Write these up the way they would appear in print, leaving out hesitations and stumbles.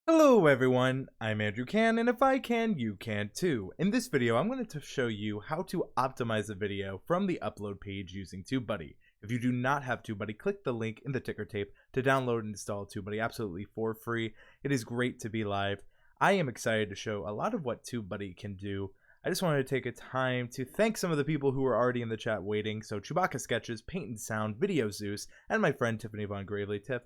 Hello everyone, I'm Andrew Can, and if I can, you can too. In this video, I'm going to show you how to optimize a video from the upload page using TubeBuddy. If you do not have TubeBuddy, click the link in the ticker tape to download and install TubeBuddy absolutely for free. It is great to be live. I am excited to show a lot of what TubeBuddy can do. I just wanted to take a time to thank some of the people who are already in the chat waiting. So Chewbacca Sketches, Paint and Sound, Video Zeus, and my friend Tiffany Von Gravely. Tiff,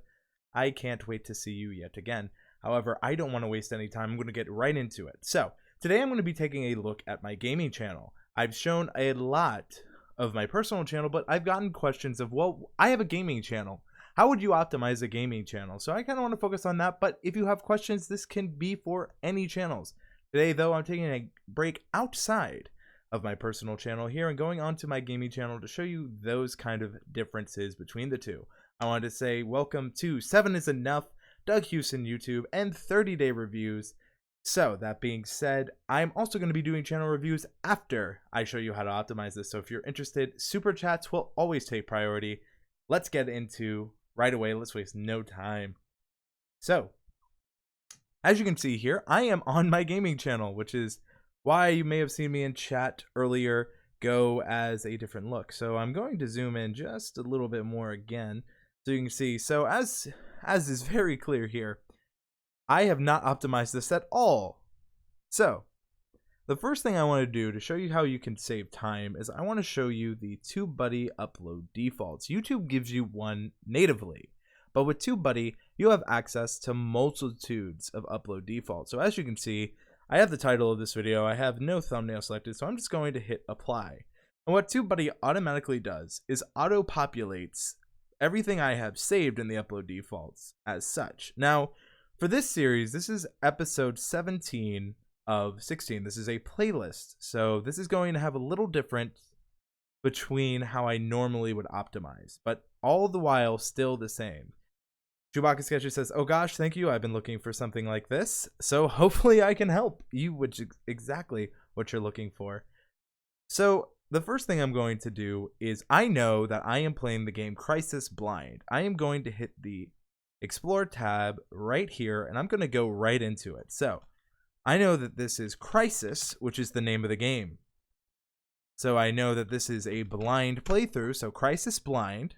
I can't wait to see you yet again. However, I don't want to waste any time. I'm going to get right into it. So, today I'm going to be taking a look at my gaming channel. I've shown a lot of my personal channel, but I've gotten questions of, well, I have a gaming channel. How would you optimize a gaming channel? So I kind of want to focus on that, but if you have questions, this can be for any channels. Today, though, I'm taking a break outside of my personal channel here and going on to my gaming channel to show you those kind of differences between the two. I wanted to say welcome to 7 is Enough, Doug Houston YouTube, and 30-day reviews. So that being said, I'm also going to be doing channel reviews after I show you how to optimize this. So if you're interested, super chats will always take priority. Let's get into right away. Let's waste no time. So as you can see here, I am on my gaming channel, which is why you may have seen me in chat earlier go as a different look. So I'm going to zoom in just a little bit more again so you can see. So as is very clear here, I have not optimized this at all. So the first thing I want to do to show you how you can save time is I want to show you the TubeBuddy upload defaults. YouTube gives you one natively, but with TubeBuddy, you have access to multitudes of upload defaults. So as you can see, I have the title of this video. I have no thumbnail selected, so I'm just going to hit apply. And what TubeBuddy automatically does is auto-populates everything I have saved in the upload defaults as such. Now, for this series, this is episode 17 of 16. This is a playlist, so this is going to have a little different between how I normally would optimize, but all the while still the same. Chewbacca Sketcher says, "Oh gosh, thank you. I've been looking for something like this, so hopefully I can help you, which is exactly what you're looking for." So the first thing I'm going to do is I know that I am playing the game Crisis Blind. I am going to hit the Explore tab right here, and I'm going to go right into it. So I know that this is Crisis, which is the name of the game. So I know that this is a blind playthrough, so Crisis Blind.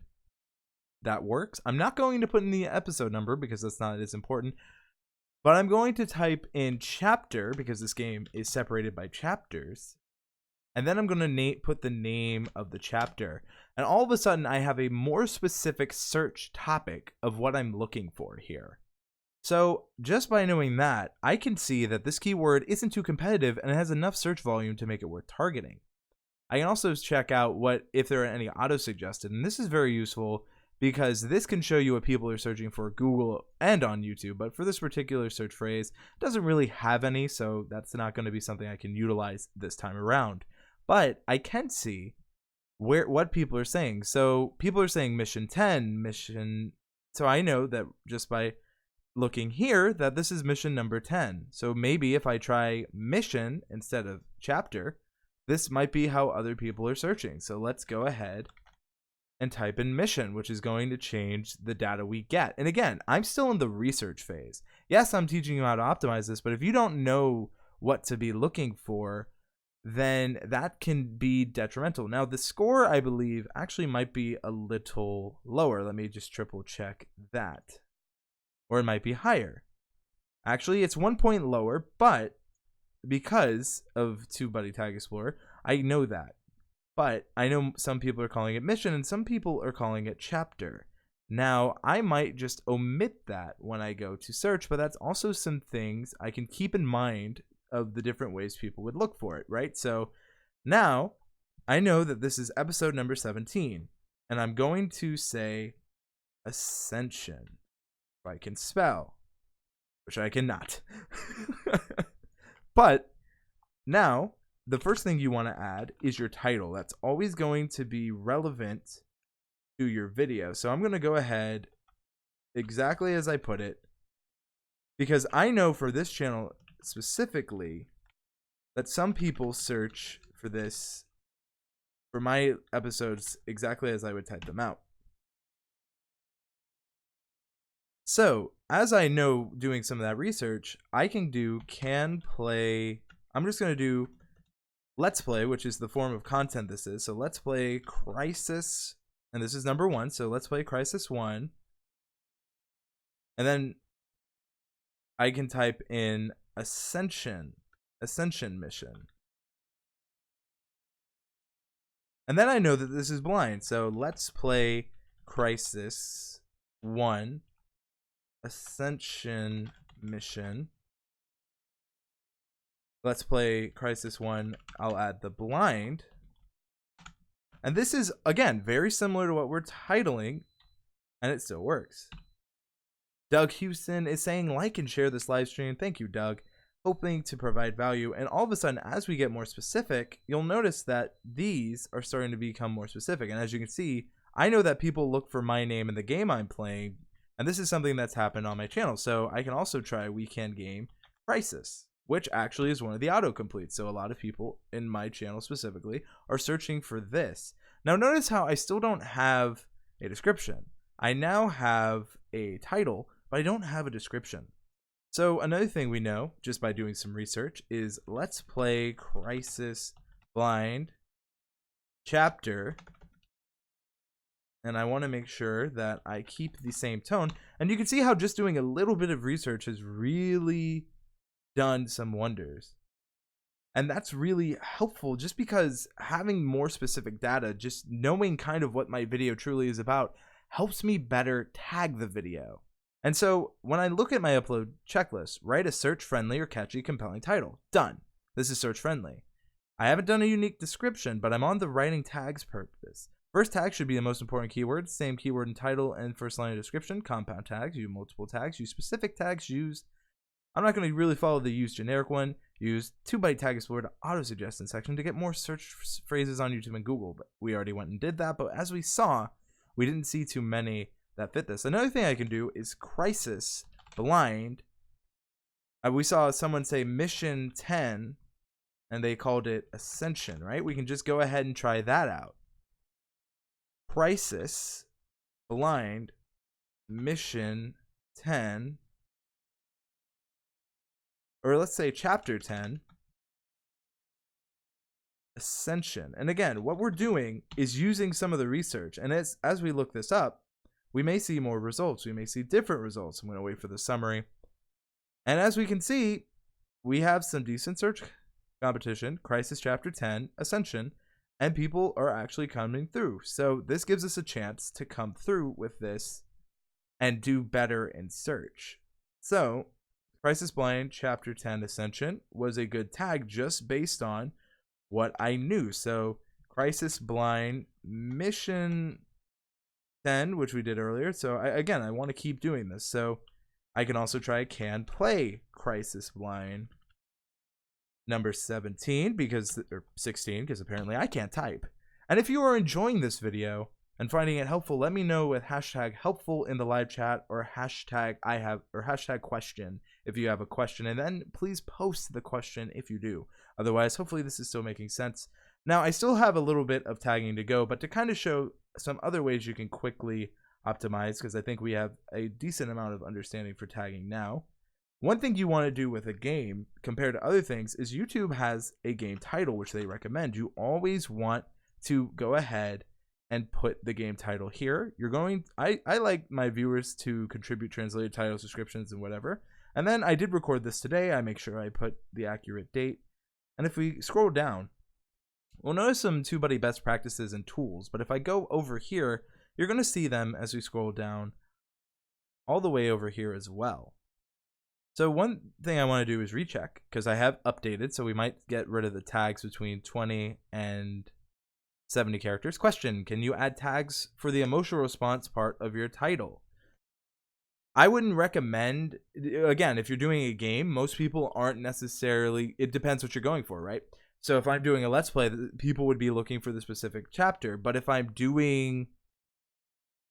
That works. I'm not going to put in the episode number because that's not as important, but I'm going to type in chapter because this game is separated by chapters. And then I'm going to put the name of the chapter. And all of a sudden, I have a more specific search topic of what I'm looking for here. So just by knowing that, I can see that this keyword isn't too competitive and it has enough search volume to make it worth targeting. I can also check out if there are any auto-suggested. And this is very useful because this can show you what people are searching for Google and on YouTube. But for this particular search phrase, it doesn't really have any. So that's not going to be something I can utilize this time around. But I can see what people are saying. So people are saying mission 10, mission. So I know that just by looking here that this is mission number 10. So maybe if I try mission instead of chapter, this might be how other people are searching. So let's go ahead and type in mission, which is going to change the data we get. And again, I'm still in the research phase. Yes, I'm teaching you how to optimize this, but if you don't know what to be looking for, then that can be detrimental. Now, the score, I believe, actually might be a little lower. Let me just triple check that. Or it might be higher. Actually, it's 1 point lower, but because of TubeBuddy Tag Explorer, I know that. But I know some people are calling it mission and some people are calling it chapter. Now, I might just omit that when I go to search, but that's also some things I can keep in mind of the different ways people would look for it, right? So now I know that this is episode number 17, and I'm going to say Ascension, if I can spell, which I cannot. But now the first thing you want to add is your title. That's always going to be relevant to your video. So I'm going to go ahead exactly as I put it, because I know for this channel specifically that some people search for this for my episodes exactly as I would type them out. So as I know, doing some of that research, I can do can play. I'm just going to do let's play, which is the form of content this is. So let's play Crisis, and this is number 1. So let's play Crisis 1. And then I can type in Ascension mission. And then I know that this is blind. So let's play Crisis 1 Ascension mission. Let's play Crisis 1. I'll add the blind. And this is, again, very similar to what we're titling, and it still works. Doug Houston is saying, like and share this live stream. Thank you, Doug. Hoping to provide value. And all of a sudden, as we get more specific, you'll notice that these are starting to become more specific. And as you can see, I know that people look for my name in the game I'm playing, and this is something that's happened on my channel. So I can also try Weekend Game Crisis, which actually is one of the autocompletes. So a lot of people in my channel specifically are searching for this. Now notice how I still don't have a description. I now have a title, but I don't have a description. So another thing we know just by doing some research is let's play Crisis Blind Chapter. And I want to make sure that I keep the same tone. And you can see how just doing a little bit of research has really done some wonders. And that's really helpful, just because having more specific data, just knowing kind of what my video truly is about, helps me better tag the video. And so when I look at my upload checklist, write a search friendly or catchy compelling title. Done. This is search friendly. I haven't done a unique description, but I'm on the writing tags purpose. First tag should be the most important keyword. Same keyword in title and first line of description. Compound tags, use multiple tags, use specific tags, I'm not going to really follow the use generic one. Use TubeBuddy Tag Explorer auto suggestion section to get more search phrases on YouTube and Google. But we already went and did that. But as we saw, we didn't see too many that fit this. Another thing I can do is Crisis Blind. We saw someone say Mission 10, and they called it Ascension, right? We can just go ahead and try that out. Crisis Blind Mission 10, or let's say Chapter 10 Ascension. And again, what we're doing is using some of the research, and as we look this up, we may see more results. We may see different results. I'm going to wait for the summary. And as we can see, we have some decent search competition, Crisis Chapter 10 Ascension, and people are actually coming through. So this gives us a chance to come through with this and do better in search. So Crisis Blind Chapter 10 Ascension was a good tag just based on what I knew. So Crisis Blind Mission 10, which we did earlier. So I want to keep doing this. So I can also try can play Crisis Blind number 17 or 16 because apparently I can't type. And if you are enjoying this video and finding it helpful, let me know with hashtag helpful in the live chat or hashtag question if you have a question, and then please post the question if you do. Otherwise, hopefully this is still making sense. Now I still have a little bit of tagging to go, but to kind of show some other ways you can quickly optimize, because I think we have a decent amount of understanding for tagging now. One thing you want to do with a game compared to other things is YouTube has a game title which they recommend. You always want to go ahead and put the game title here. I like my viewers to contribute translated titles, descriptions, and whatever. And then I did record this today. I make sure I put the accurate date. And if we scroll down, we'll notice some TubeBuddy best practices and tools. But if I go over here, you're going to see them as we scroll down all the way over here as well. So one thing I want to do is recheck, because I have updated, so we might get rid of the tags between 20 and 70 characters. Question: can you add tags for the emotional response part of your title? I wouldn't recommend, again, if you're doing a game, most people aren't necessarily, it depends what you're going for, right? So if I'm doing a Let's Play, people would be looking for the specific chapter. But if I'm doing,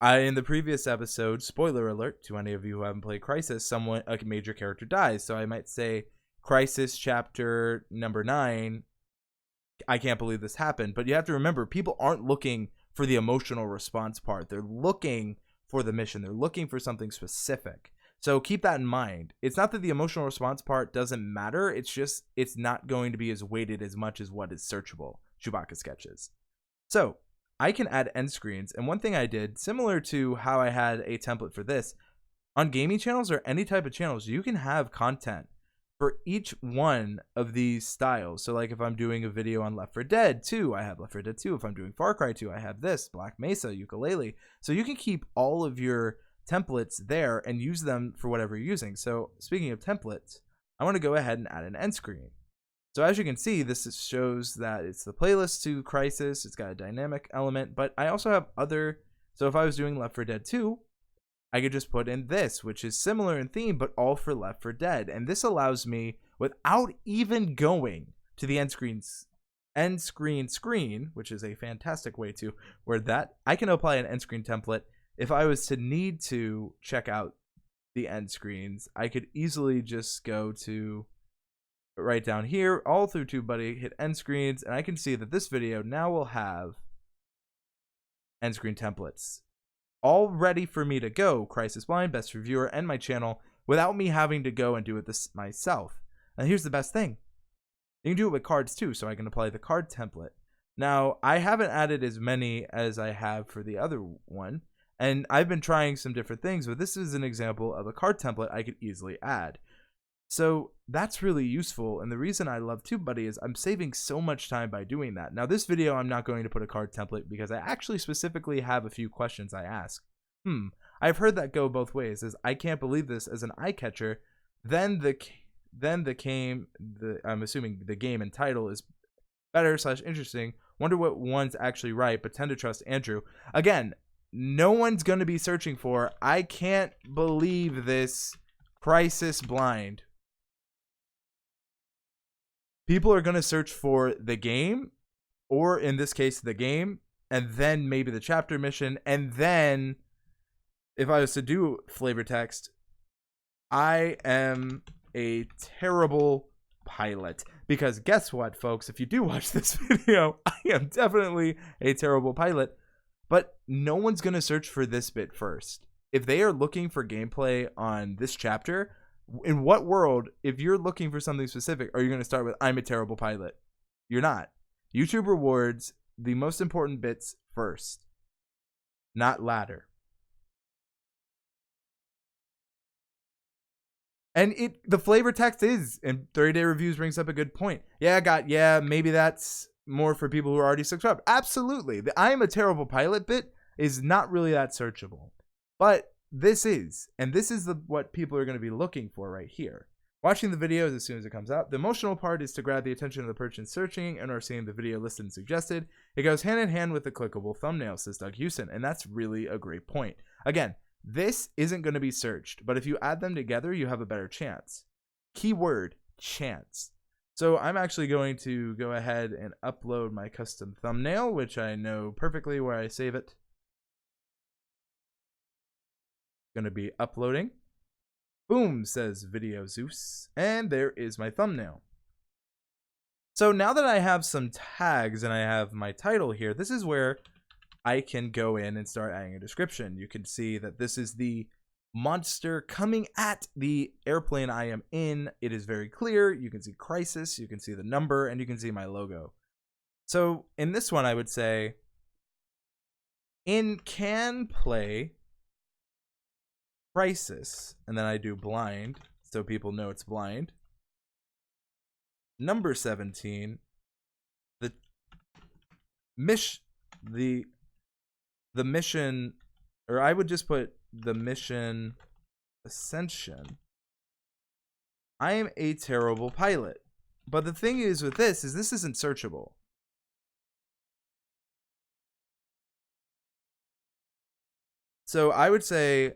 in the previous episode, spoiler alert to any of you who haven't played Crisis, a major character dies. So I might say Crisis Chapter number 9. I can't believe this happened. But you have to remember, people aren't looking for the emotional response part. They're looking for the mission. They're looking for something specific. So keep that in mind. It's not that the emotional response part doesn't matter. It's just it's not going to be as weighted as much as what is searchable, Chewbacca sketches. So I can add end screens. And one thing I did, similar to how I had a template for this, on gaming channels or any type of channels, you can have content for each one of these styles. So like if I'm doing a video on Left 4 Dead 2, I have Left 4 Dead 2. If I'm doing Far Cry 2, I have this, Black Mesa, ukulele. So you can keep all of your templates there and use them for whatever you're using. So speaking of templates, I want to go ahead and add an end screen. So as you can see, this shows that it's the playlist to Crisis. It's got a dynamic element, but I also have other. So if I was doing Left 4 Dead 2, I could just put in this, which is similar in theme, but all for Left 4 Dead. And this allows me, without even going to the end screen, which is a fantastic way to word that, I can apply an end screen template. If I was to need to check out the end screens, I could easily just go to right down here, all through TubeBuddy, hit end screens, and I can see that this video now will have end screen templates all ready for me to go, Crisis Blind, Best Reviewer, and my channel, without me having to go and do it this myself. And here's the best thing. You can do it with cards too, so I can apply the card template. Now, I haven't added as many as I have for the other one, and I've been trying some different things, but this is an example of a card template I could easily add. So that's really useful, and the reason I love TubeBuddy is I'm saving so much time by doing that. Now this video I'm not going to put a card template because I actually specifically have a few questions I ask. I've heard that go both ways, as I can't believe this as an eye catcher. Then I'm assuming the game and title is better / interesting. Wonder what one's actually right, but tend to trust Andrew. Again, no one's going to be searching for, I can't believe this, Crisis Blind. People are going to search for the game, or in this case, the game, and then maybe the chapter mission, and then if I was to do flavor text, I am a terrible pilot. Because guess what, folks? If you do watch this video, I am definitely a terrible pilot. But no one's going to search for this bit first. If they are looking for gameplay on this chapter, in what world, if you're looking for something specific, are you going to start with, I'm a terrible pilot? You're not. YouTube rewards the most important bits first, not latter. And the flavor text is, and 30-day reviews brings up a good point. Maybe that's more for people who are already subscribed. Absolutely. The I am a terrible pilot bit is not really that searchable. But this is, and this is what people are going to be looking for right here. Watching the videos as soon as it comes out. The emotional part is to grab the attention of the person searching and or seeing the video listed and suggested. It goes hand in hand with the clickable thumbnail, says Doug Houston, and that's really a great point. Again, this isn't going to be searched, but if you add them together, you have a better chance. Keyword, chance. So I'm actually going to go ahead and upload my custom thumbnail, which I know perfectly where I save it. Going to be uploading. Boom, says Video Zeus, and there is my thumbnail. So now that I have some tags and I have my title here, this is where I can go in and start adding a description. You can see that this is the monster coming at the airplane I am in. It is very clear. You can see Crisis, you can see the number, and you can see my logo. So in this one, I would say, in can play Crisis, and then I do blind, so people know it's blind. Number 17, the mission, or I would just put the mission Ascension. I am a terrible pilot. But the thing is with this is this isn't searchable. So I would say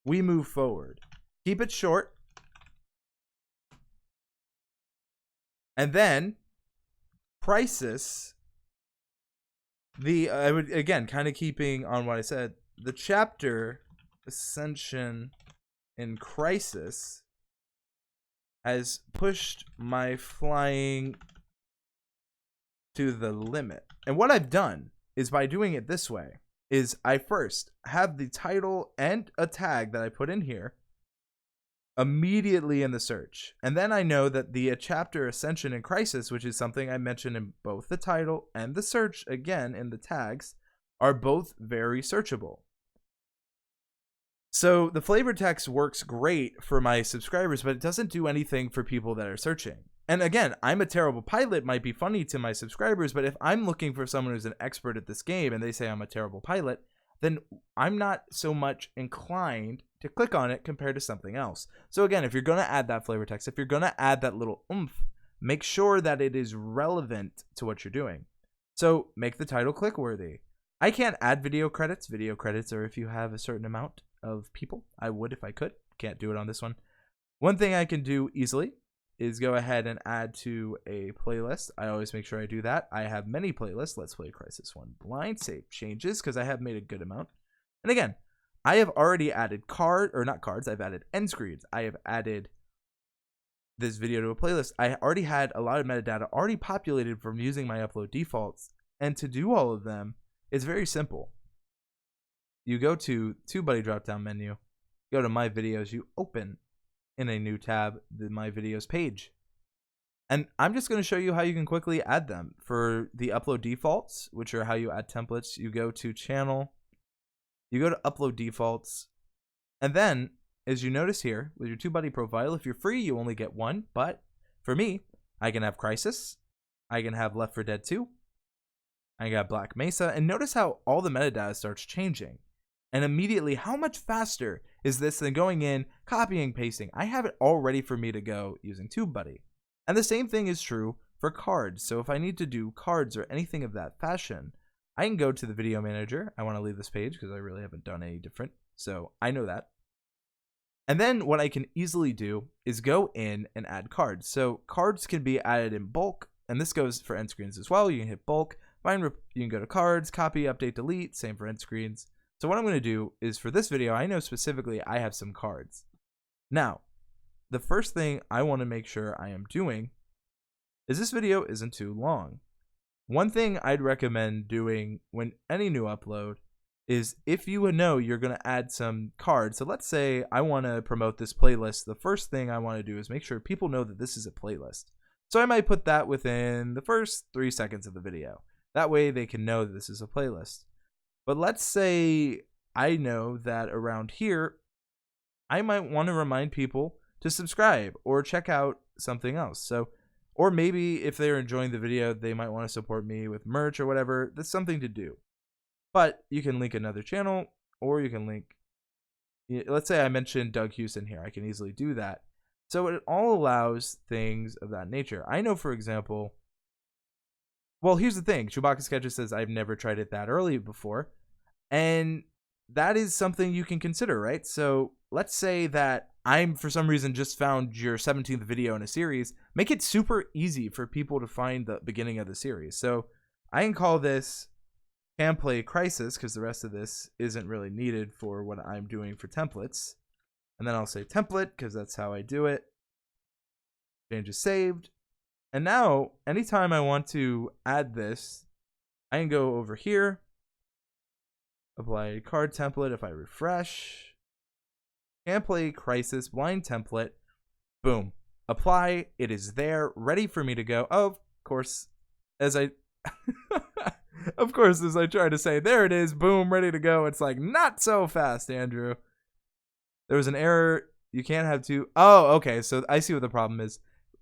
we move forward. Keep it short. And then Crisis, I would, again, kind of keeping on what I said, the chapter Ascension in Crisis has pushed my flying to the limit. And what I've done is by doing it this way. Is I first have the title and a tag that I put in here immediately in the search. And then I know that the chapter Ascension and Crisis, which is something I mentioned in both the title and the search, again in the tags, are both very searchable. So the flavor text works great for my subscribers, but it doesn't do anything for people that are searching. And again, I'm a terrible pilot might be funny to my subscribers, but if I'm looking for someone who's an expert at this game and they say I'm a terrible pilot, then I'm not so much inclined to click on it compared to something else. So again, if you're going to add that flavor text, if you're going to add that little oomph, make sure that it is relevant to what you're doing. So make the title click-worthy. I can't add video credits. Video credits are if you have a certain amount of people. I would if I could. Can't do it on this one. One thing I can do easily is go ahead and add to a playlist. I always make sure I do that. I have many playlists. Let's play Crisis 1 blind, save changes because I have made a good amount. And again, I have already added I've added end screens. I have added this video to a playlist. I already had a lot of metadata already populated from using my upload defaults. And to do all of them, it's very simple. You go to TubeBuddy drop-down menu, go to My Videos, you open in a new tab the My Videos page. And I'm just going to show you how you can quickly add them. For the upload defaults, which are how you add templates, you go to Channel, you go to Upload Defaults, and then, as you notice here, with your TubeBuddy profile, if you're free, you only get one, but for me, I can have Crisis, I can have Left 4 Dead 2, I got Black Mesa, and notice how all the metadata starts changing. And immediately, how much faster is this than going in, copying, pasting? I have it all ready for me to go using TubeBuddy. And the same thing is true for cards. So if I need to do cards or anything of that fashion, I can go to the video manager. I want to leave this page because I really haven't done any different. So I know that. And then what I can easily do is go in and add cards. So cards can be added in bulk, and this goes for end screens as well. You can hit bulk, you can go to cards, copy, update, delete, same for end screens. So what I'm going to do is for this video, I know specifically I have some cards. Now, the first thing I want to make sure I am doing is this video isn't too long. One thing I'd recommend doing when any new upload is if you know you're going to add some cards. So let's say I want to promote this playlist. The first thing I want to do is make sure people know that this is a playlist. So I might put that within the first 3 seconds of the video. That way they can know that this is a playlist. But let's say I know that around here, I might want to remind people to subscribe or check out something else. So, or maybe if they're enjoying the video, they might want to support me with merch or whatever. That's something to do. But you can link another channel, or you can link, let's say I mentioned Doug Houston here. I can easily do that. So it all allows things of that nature. I know, for example, well, here's the thing. Chewbacca Sketches says, I've never tried it that early before. And that is something you can consider, right? So let's say that I'm, for some reason, just found your 17th video in a series. Make it super easy for people to find the beginning of the series. So I can call this Can Play Crisis, because the rest of this isn't really needed for what I'm doing for templates. And then I'll say template, because that's how I do it. Change is saved. And now, anytime I want to add this, I can go over here, apply card template. If I refresh, Can Play Crisis blind template, boom, apply. It is there, ready for me to go. Oh, of course, as I try to say, there it is, boom, ready to go. It's like, not so fast, Andrew. There was an error. You can't have two. Oh, okay. So I see what the problem is.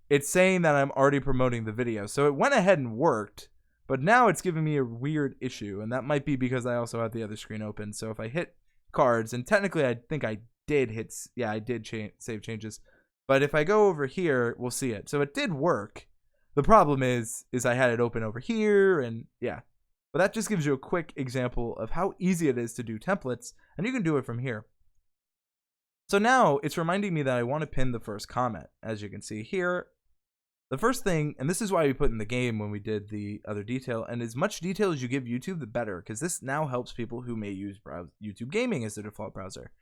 It's saying that I'm already promoting the video. So it went ahead and worked, but now it's giving me a weird issue. And that might be because I also have the other screen open. So if I hit cards, and technically I think I did hit, yeah, I did save changes. But if I go over here, we'll see it. So it did work. The problem is I had it open over here, and yeah. But that just gives you a quick example of how easy it is to do templates, and you can do it from here. So now it's reminding me that I want to pin the first comment. As you can see here, the first thing, and this is why we put in the game when we did the other detail, and as much detail as you give YouTube, the better, because this now helps people who may use YouTube Gaming as their default browser.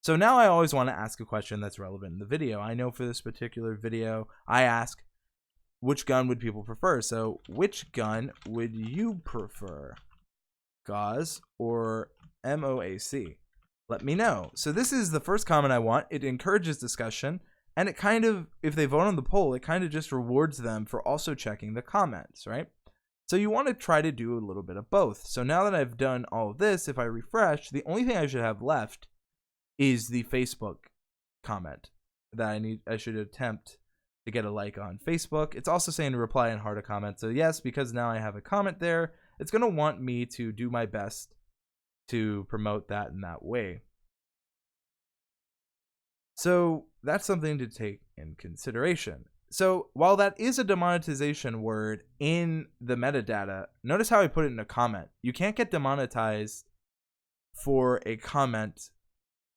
So now I always want to ask a question that's relevant in the video. I know for this particular video, I ask, which gun would people prefer? So which gun would you prefer? Gauze or MOAC? Let me know. So this is the first comment I want. It encourages discussion, and it kind of, if they vote on the poll, it kind of just rewards them for also checking the comments, right? So you want to try to do a little bit of both. So now that I've done all of this, if I refresh, the only thing I should have left is the Facebook comment that I should attempt to get a like on Facebook. It's also saying to reply and heart a comment. So yes, because now I have a comment there, it's going to want me to do my best to promote that in that way. So that's something to take in consideration. So while that is a demonetization word in the metadata, notice how I put it in a comment. You can't get demonetized for a comment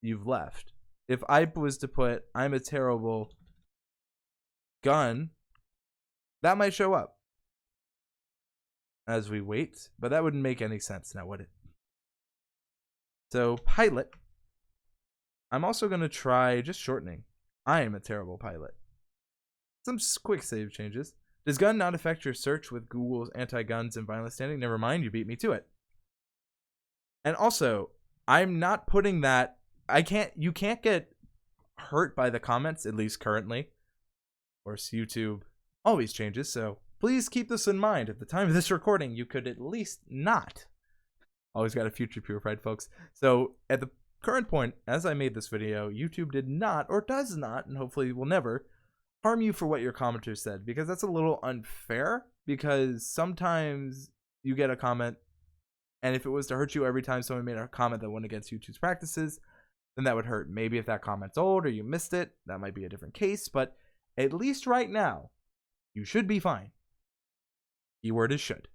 you've left. If I was to put, I'm a terrible gun, that might show up as we wait, but that wouldn't make any sense now, would it? So pilot, I'm also going to try just shortening. I am a terrible pilot. Some quick save changes. Does gun not affect your search with Google's anti-guns and violence standing? Never mind, you beat me to it. And also, I'm not putting that, you can't get hurt by the comments, at least currently. Of course, YouTube always changes, so please keep this in mind. At the time of this recording, you could at least not. Always got a future purified, folks. So at the current point, as I made this video, YouTube did not, or does not, and hopefully will never, harm you for what your commenter said, because that's a little unfair, because sometimes you get a comment, and if it was to hurt you every time someone made a comment that went against YouTube's practices, then that would hurt. Maybe if that comment's old or you missed it, that might be a different case, but at least right now, you should be fine. Keyword is should.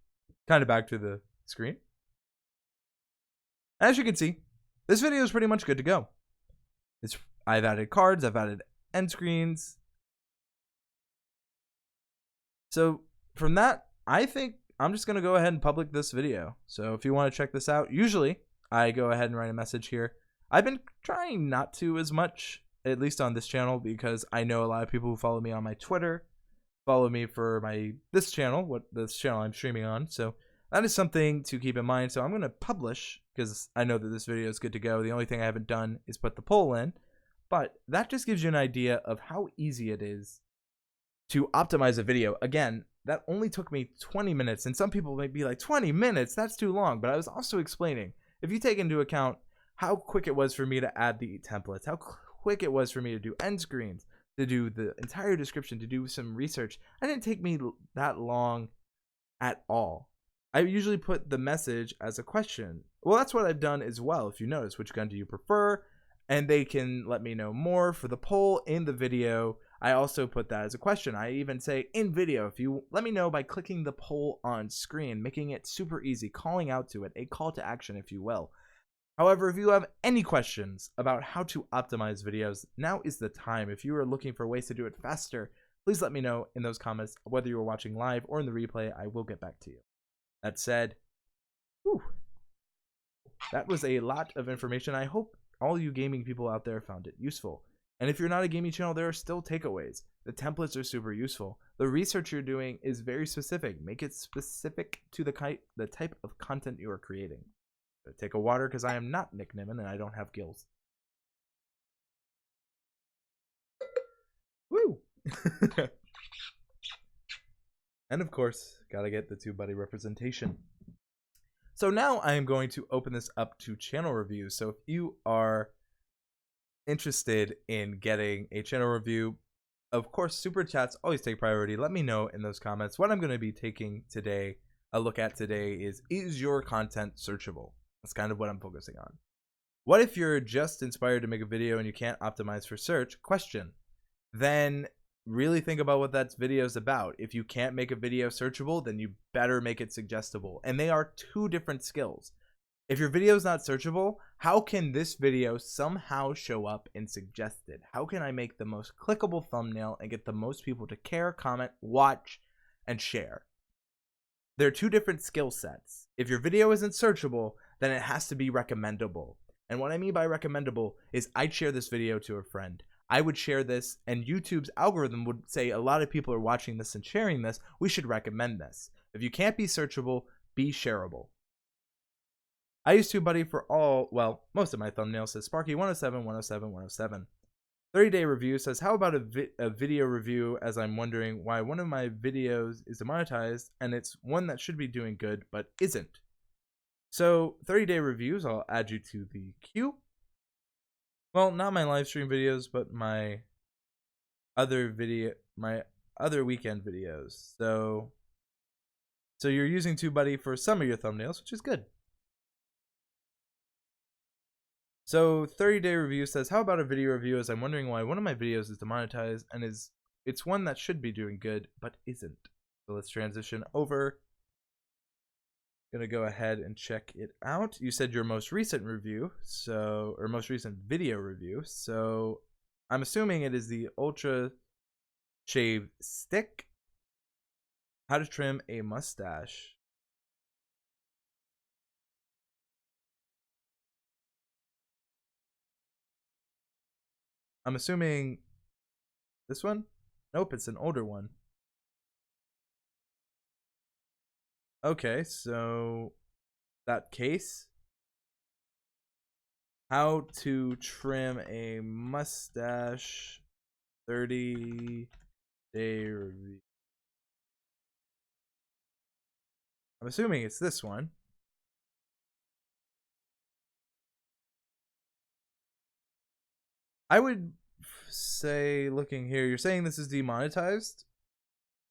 Kind of back to the screen. As you can see, this video is pretty much good to go. I've added cards, I've added end screens. So from that, I think I'm just going to go ahead and public this video. So if you want to check this out, usually I go ahead and write a message here. I've been trying not to as much, at least on this channel, because I know a lot of people who follow me on my Twitter follow me for this channel I'm streaming on. So that is something to keep in mind. So I'm going to publish because I know that this video is good to go. The only thing I haven't done is put the poll in, but that just gives you an idea of how easy it is to optimize a video. Again, that only took me 20 minutes, and some people may be like, 20 minutes, that's too long. But I was also explaining, if you take into account how quick it was for me to add the templates, how quick it was for me to do end screens, to do the entire description, to do some research, it didn't take me that long at all. I usually put the message as a question. Well, that's what I've done as well. If you notice, which gun do you prefer? And they can let me know more for the poll in the video. I also put that as a question. I even say in video, if you let me know by clicking the poll on screen, making it super easy, calling out to it, a call to action, if you will. However, if you have any questions about how to optimize videos, now is the time. If you are looking for ways to do it faster, please let me know in those comments, whether you are watching live or in the replay. I will get back to you. That said, that was a lot of information. I hope all you gaming people out there found it useful. And if you're not a gaming channel, there are still takeaways. The templates are super useful. The research you're doing is very specific. Make it specific to the type of content you are creating. Take a water because I am not Nick Nimmin and I don't have gills. Woo! And of course, gotta get the TubeBuddy representation. So now I am going to open this up to channel reviews. So if you are interested in getting a channel review, of course, super chats always take priority. Let me know in those comments. What I'm going to be taking today, a look at today, is your content searchable? That's kind of what I'm focusing on. What if you're just inspired to make a video and you can't optimize for search? Question. Then really think about what that video is about. If you can't make a video searchable, then you better make it suggestible. And they are two different skills. If your video is not searchable, how can this video somehow show up in suggested? How can I make the most clickable thumbnail and get the most people to care, comment, watch, and share? They're two different skill sets. If your video isn't searchable, then it has to be recommendable. And what I mean by recommendable is I'd share this video to a friend. I would share this, and YouTube's algorithm would say a lot of people are watching this and sharing this. We should recommend this. If you can't be searchable, be shareable. I use TubeBuddy for most of my thumbnails. Says Sparky 107 107 107. 30-day review says, how about a video review, as I'm wondering why one of my videos is demonetized and it's one that should be doing good but isn't. So 30-day reviews, I'll add you to the queue. Well, not my live stream videos, but my other weekend videos. So you're using TubeBuddy for some of your thumbnails, which is good. So 30-day review says, how about a video review, as I'm wondering why one of my videos is demonetized and it's one that should be doing good but isn't. So let's transition over. Gonna go ahead and check it out. You said your most recent review, or most recent video review, so I'm assuming it is the Ultra Shave Stick. How to trim a mustache. I'm assuming this one? Nope, it's an older one. Okay, so that case. How to trim a mustache 30-day review. I'm assuming it's this one. I would say, looking here, you're saying this is demonetized?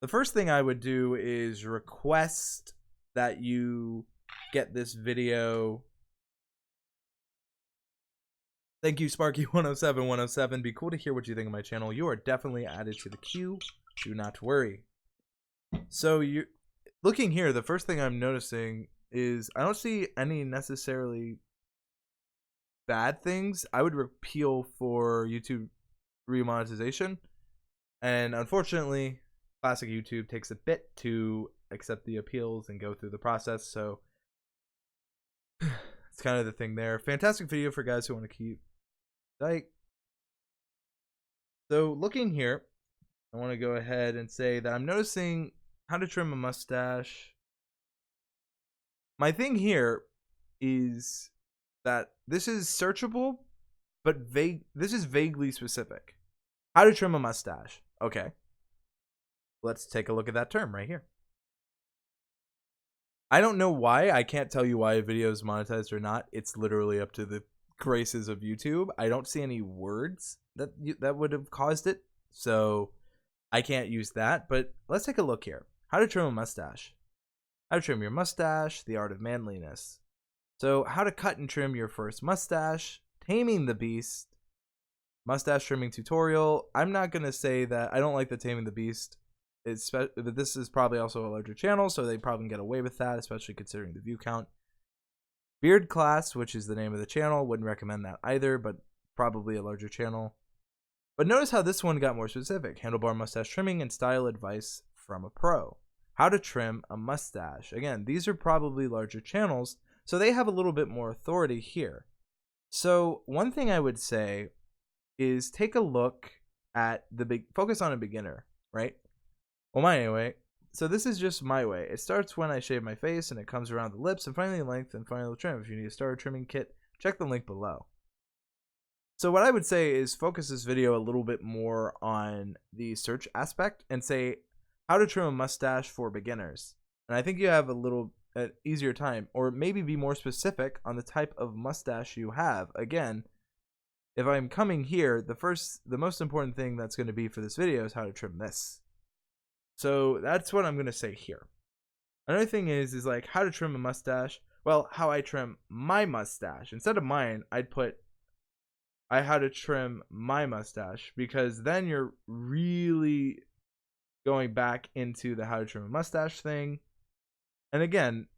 The first thing I would do is request that you get this video. Thank you, Sparky107 Be cool to hear what you think of my channel. You are definitely added to the queue. Do not worry. So you're looking here, the first thing I'm noticing is I don't see any necessarily bad things. I would appeal for YouTube remonetization, and unfortunately classic YouTube takes a bit to accept the appeals and go through the process, so it's kind of the thing there. Fantastic video for guys who want to keep like. So looking here, I want to go ahead and say that I'm noticing how to trim a mustache. My thing here is that this is searchable, but vague. This is vaguely specific. How to trim a mustache. Okay. Let's take a look at that term right here. I don't know why. I can't tell you why a video is monetized or not. It's literally up to the graces of YouTube. I don't see any words that would have caused it, so I can't use that. But let's take a look here. How to trim a mustache. How to trim your mustache. The art of manliness. So how to cut and trim your first mustache. Taming the beast. Mustache trimming tutorial. I'm not going to say that I don't like the Taming the Beast. But this is probably also a larger channel, so they probably can get away with that, especially considering the view count. Beard class, which is the name of the channel. Wouldn't recommend that either, but probably a larger channel. But notice how this one got more specific. Handlebar mustache trimming and style advice from a pro. How to trim a mustache. Again, these are probably larger channels, so they have a little bit more authority here. So one thing I would say is take a look at focus on a beginner, right? Well, mine anyway. So this is just my way. It starts when I shave my face and it comes around the lips and finally length and finally the trim. If you need a starter trimming kit, check the link below. So what I would say is focus this video a little bit more on the search aspect and say how to trim a mustache for beginners. And I think you have an easier time, or maybe be more specific on the type of mustache you have. Again, if I'm coming here, the most important thing that's going to be for this video is how to trim this. So that's what I'm going to say here. Another thing is like how to trim a mustache. Well, how I trim my mustache. Instead of mine, I'd put how to trim my mustache, because then you're really going back into the how to trim a mustache thing. And again,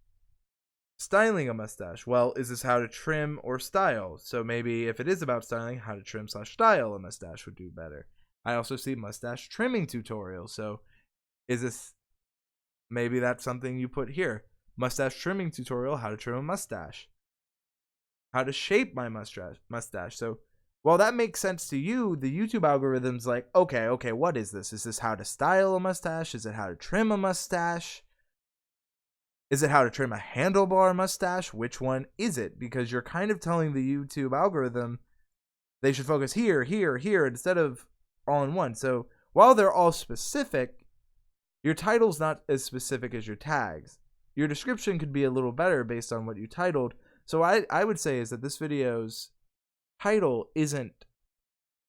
styling a mustache. Well, is this how to trim or style? So maybe if it is about styling, how to trim / style a mustache would do better. I also see mustache trimming tutorials. So is this, maybe that's something you put here. Mustache trimming tutorial, how to trim a mustache. How to shape my mustache. So while that makes sense to you, the YouTube algorithm's like, okay, what is this? Is this how to style a mustache? Is it how to trim a mustache? Is it how to trim a handlebar mustache? Which one is it? Because you're kind of telling the YouTube algorithm they should focus here, here, here, instead of all in one. So while they're all specific, your title's not as specific as your tags. Your description could be a little better based on what you titled. So I would say is that this video's title isn't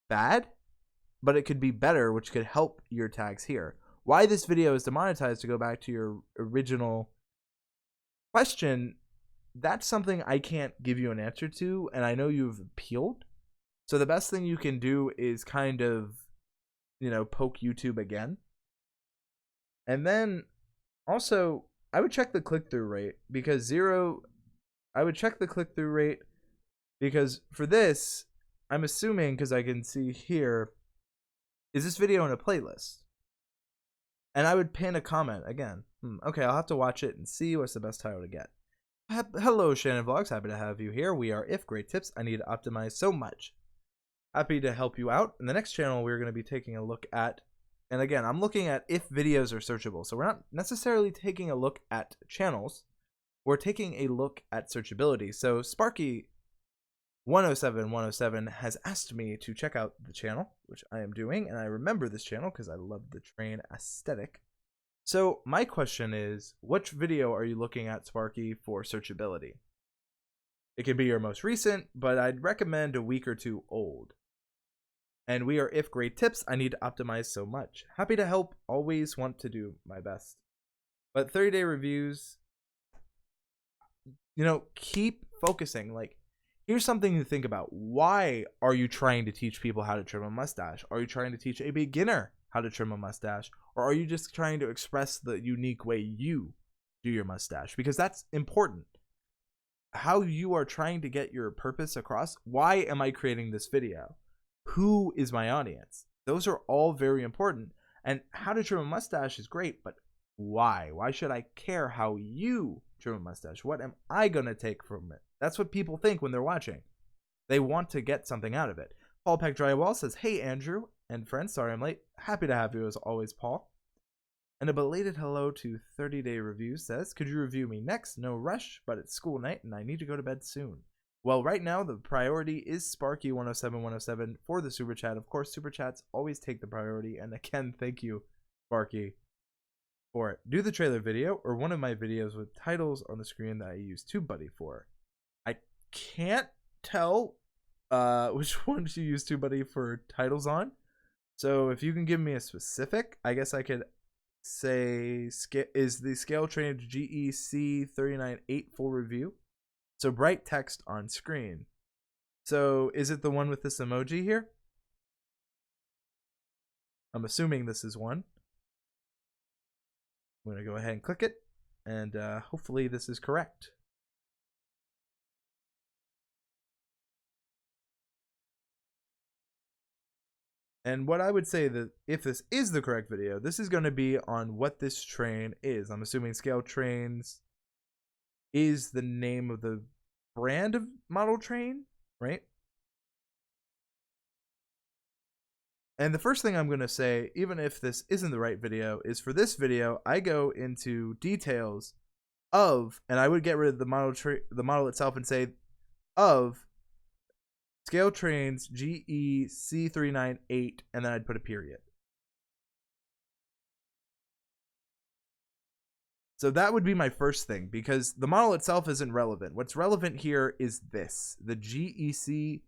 bad, but it could be better, which could help your tags here. Why this video is demonetized, to go back to your original question, that's something I can't give you an answer to, and I know you've appealed. So the best thing you can do is kind of, poke YouTube again. And then also, I would check the click-through rate, because I would check the click-through rate because for this, I'm assuming, because I can see here, is this video in a playlist? And I would pin a comment again. Okay, I'll have to watch it and see what's the best title to get. Hello, Shannon Vlogs. Happy to have you here. We are If Great Tips. I need to optimize so much. Happy to help you out. In the next channel, we're going to be taking a look at, and again, I'm looking at if videos are searchable. So we're not necessarily taking a look at channels. We're taking a look at searchability. So Sparky 107 has asked me to check out the channel, which I am doing, and I remember this channel because I love the train aesthetic. So my question is, which video are you looking at, Sparky, for searchability? It can be your most recent, but I'd recommend a week or two old. And we are If Great Tips. I need to optimize so much. Happy to help. Always want to do my best. But 30-day reviews, keep focusing. Like, here's something to think about. Why are you trying to teach people how to trim a mustache? Are you trying to teach a beginner how to trim a mustache? Or are you just trying to express the unique way you do your mustache? Because that's important. How you are trying to get your purpose across. Why am I creating this video? Who is my audience? Those are all very important. And how to trim a mustache is great, but why? Why should I care how you trim a mustache? What am I going to take from it? That's what people think when they're watching. They want to get something out of it. Paul Peck Drywall says, hey, Andrew and friends. Sorry I'm late. Happy to have you as always, Paul. And a belated hello to 30-day review says, could you review me next? No rush, but it's school night and I need to go to bed soon. Well, right now the priority is Sparky 107 for the super chat. Of course, super chats always take the priority. And again, thank you, Sparky, for it. Do the trailer video or one of my videos with titles on the screen that I use TubeBuddy for. I can't tell which one to use TubeBuddy for titles on. So if you can give me a specific, I guess I could say, is the Scale Trained GEC 398 full review? So bright text on screen. So is it the one with this emoji here? I'm assuming this is one. I'm going to go ahead and click it, and hopefully this is correct. And what I would say that if this is the correct video, this is going to be on what this train is. I'm assuming Scale Trains is the name of the brand of model train, right? And the first thing I'm going to say, even if this isn't the right video, is for this video, I go into details of, and I would get rid of the model itself and say of Scale Trains GEC398, and then I'd put a period. So that would be my first thing, because the model itself isn't relevant. What's relevant here is this, the GEC98-8.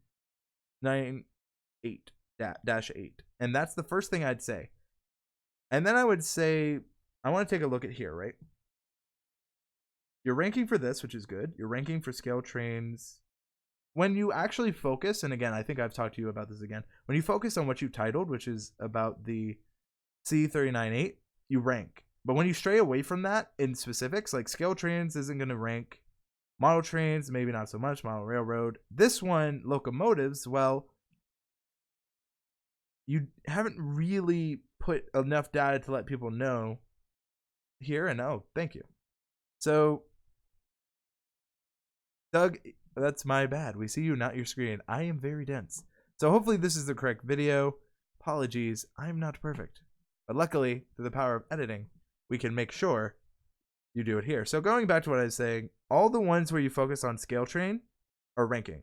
And that's the first thing I'd say. And then I would say, I want to take a look at here, right? You're ranking for this, which is good. You're ranking for Scale Trains. When you actually focus, and again, I think I've talked to you about this again. When you focus on what you titled, which is about the C398, you rank. But when you stray away from that in specifics, like Scale Trains isn't going to rank. Model Trains, maybe not so much. Model Railroad. This one, Locomotives, well, you haven't really put enough data to let people know here. And oh, thank you. So, Doug, that's my bad. We see you, not your screen. I am very dense. So hopefully this is the correct video. Apologies, I'm not perfect. But luckily, through the power of editing, we can make sure you do it here. So going back to what I was saying, all the ones where you focus on scale train are ranking,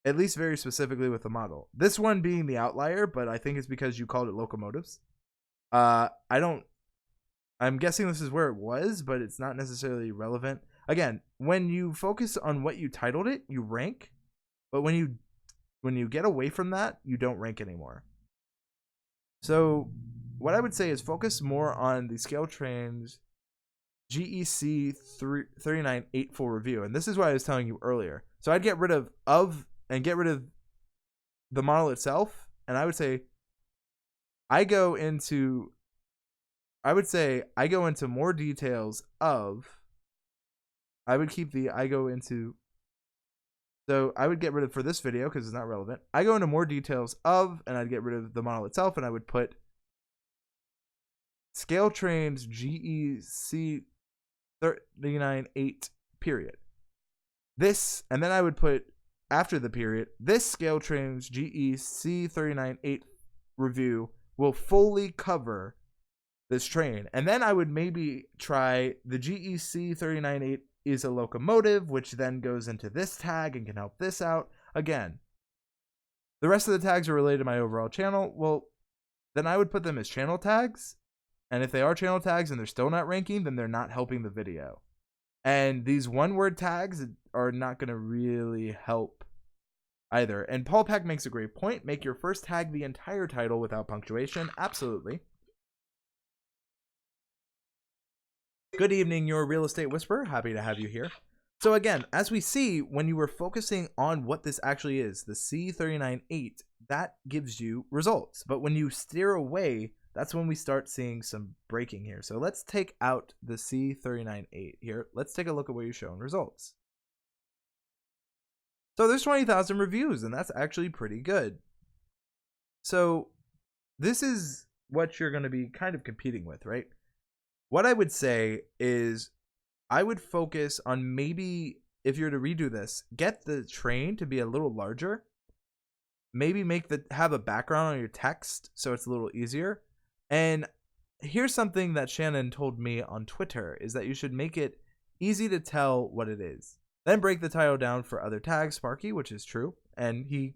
at least very specifically with the model. This one being the outlier, but I think it's because you called it locomotives. I'm guessing this is where it was, but it's not necessarily relevant. Again, when you focus on what you titled it, you rank, but when you get away from that, you don't rank anymore. So what I would say is focus more on the scale trains GEC 39.8 full review. And this is what I was telling you earlier. So I'd get rid of and get rid of the model itself. And I would say I go into more details of. I would keep the so I would get rid of for this video because it's not relevant. I go into more details of, and I'd get rid of the model itself, and I would put scale trains GEC 39.8 period. This, and then I would put after the period, this scale trains GEC 39.8 review will fully cover this train. And then I would maybe try the GEC 39.8 is a locomotive, which then goes into this tag and can help this out. Again, the rest of the tags are related to my overall channel. Well, then I would put them as channel tags. And if they are channel tags and they're still not ranking, then they're not helping the video. And these one-word tags are not going to really help either. And Paul Peck makes a great point. Make your first tag the entire title without punctuation. Absolutely. Good evening, your real estate whisperer. Happy to have you here. So again, as we see, when you were focusing on what this actually is, the C39.8, that gives you results. But when you steer away, that's when we start seeing some breaking here. So let's take out the C39.8 here. Let's take a look at what you're showing results. So there's 20,000 reviews, and that's actually pretty good. So this is what you're going to be kind of competing with, right? What I would say is I would focus on, maybe if you're to redo this, get the train to be a little larger. Maybe have a background on your text so it's a little easier. And here's something that Shannon told me on Twitter, is that you should make it easy to tell what it is. Then break the title down for other tags, Sparky, which is true. And he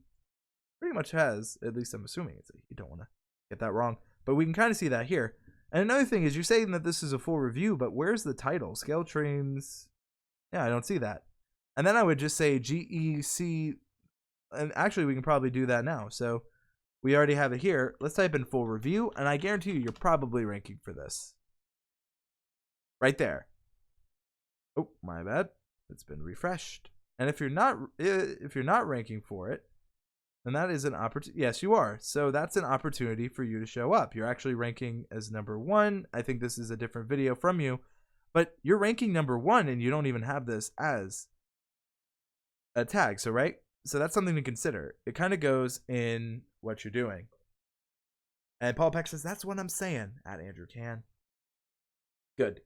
pretty much has, at least I'm assuming. You don't want to get that wrong. But we can kind of see that here. And another thing is, you're saying that this is a full review, but where's the title? Scale trains. Yeah, I don't see that. And then I would just say GEC. And actually, we can probably do that now. So we already have it here. Let's type in full review, and I guarantee you're probably ranking for this. Right there. Oh, my bad. It's been refreshed. And if you're not ranking for it, then that is an opportunity. Yes, you are. So that's an opportunity for you to show up. You're actually ranking as #1. I think this is a different video from you, but you're ranking #1 and you don't even have this as a tag. So, right? So that's something to consider. It kind of goes in what you're doing. And Paul Peck says, that's what I'm saying, at Andrew Can. Good.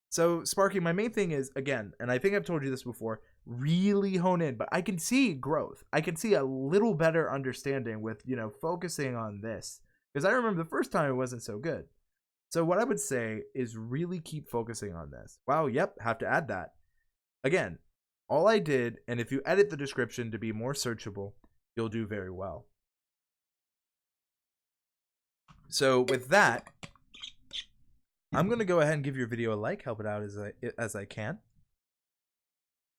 So, Sparky, my main thing is, again, and I think I've told you this before, really hone in. But I can see growth. I can see a little better understanding with, focusing on this. Because I remember the first time it wasn't so good. So what I would say is really keep focusing on this. Wow, yep, have to add that. Again, all I did, and if you edit the description to be more searchable, you'll do very well. So with that, I'm going to go ahead and give your video a like, help it out as I can.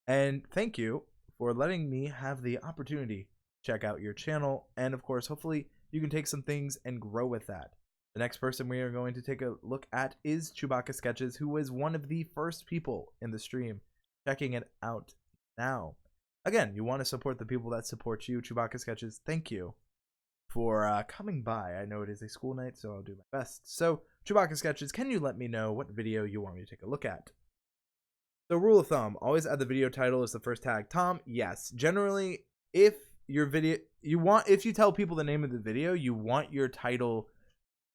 And thank you for letting me have the opportunity to check out your channel. And of course, hopefully you can take some things and grow with that. The next person we are going to take a look at is Chewbacca Sketches, who was one of the first people in the stream checking it out now. Again, you want to support the people that support you. Chewbacca Sketches, thank you for coming by. I know it is a school night, so I'll do my best. So, Chewbacca Sketches, can you let me know what video you want me to take a look at? So, rule of thumb, always add the video title as the first tag. Tom, yes. Generally, if your video, if you tell people the name of the video, you want your title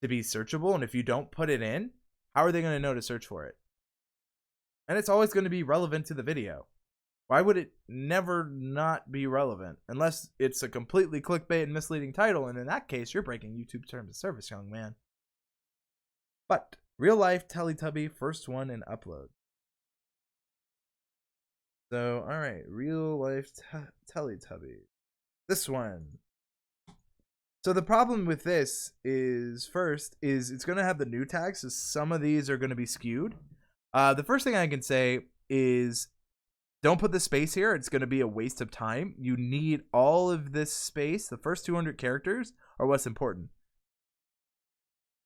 to be searchable, and if you don't put it in, how are they going to know to search for it? And it's always going to be relevant to the video. Why would it never not be relevant? Unless it's a completely clickbait and misleading title, and in that case, you're breaking YouTube terms of service, young man. But, real life Teletubby, first one in upload. So, all right, real life Teletubby. This one. So the problem with this is, first, is it's going to have the new tags, so some of these are going to be skewed. The first thing I can say is don't put the space here. It's going to be a waste of time. You need all of this space. The first 200 characters are what's important.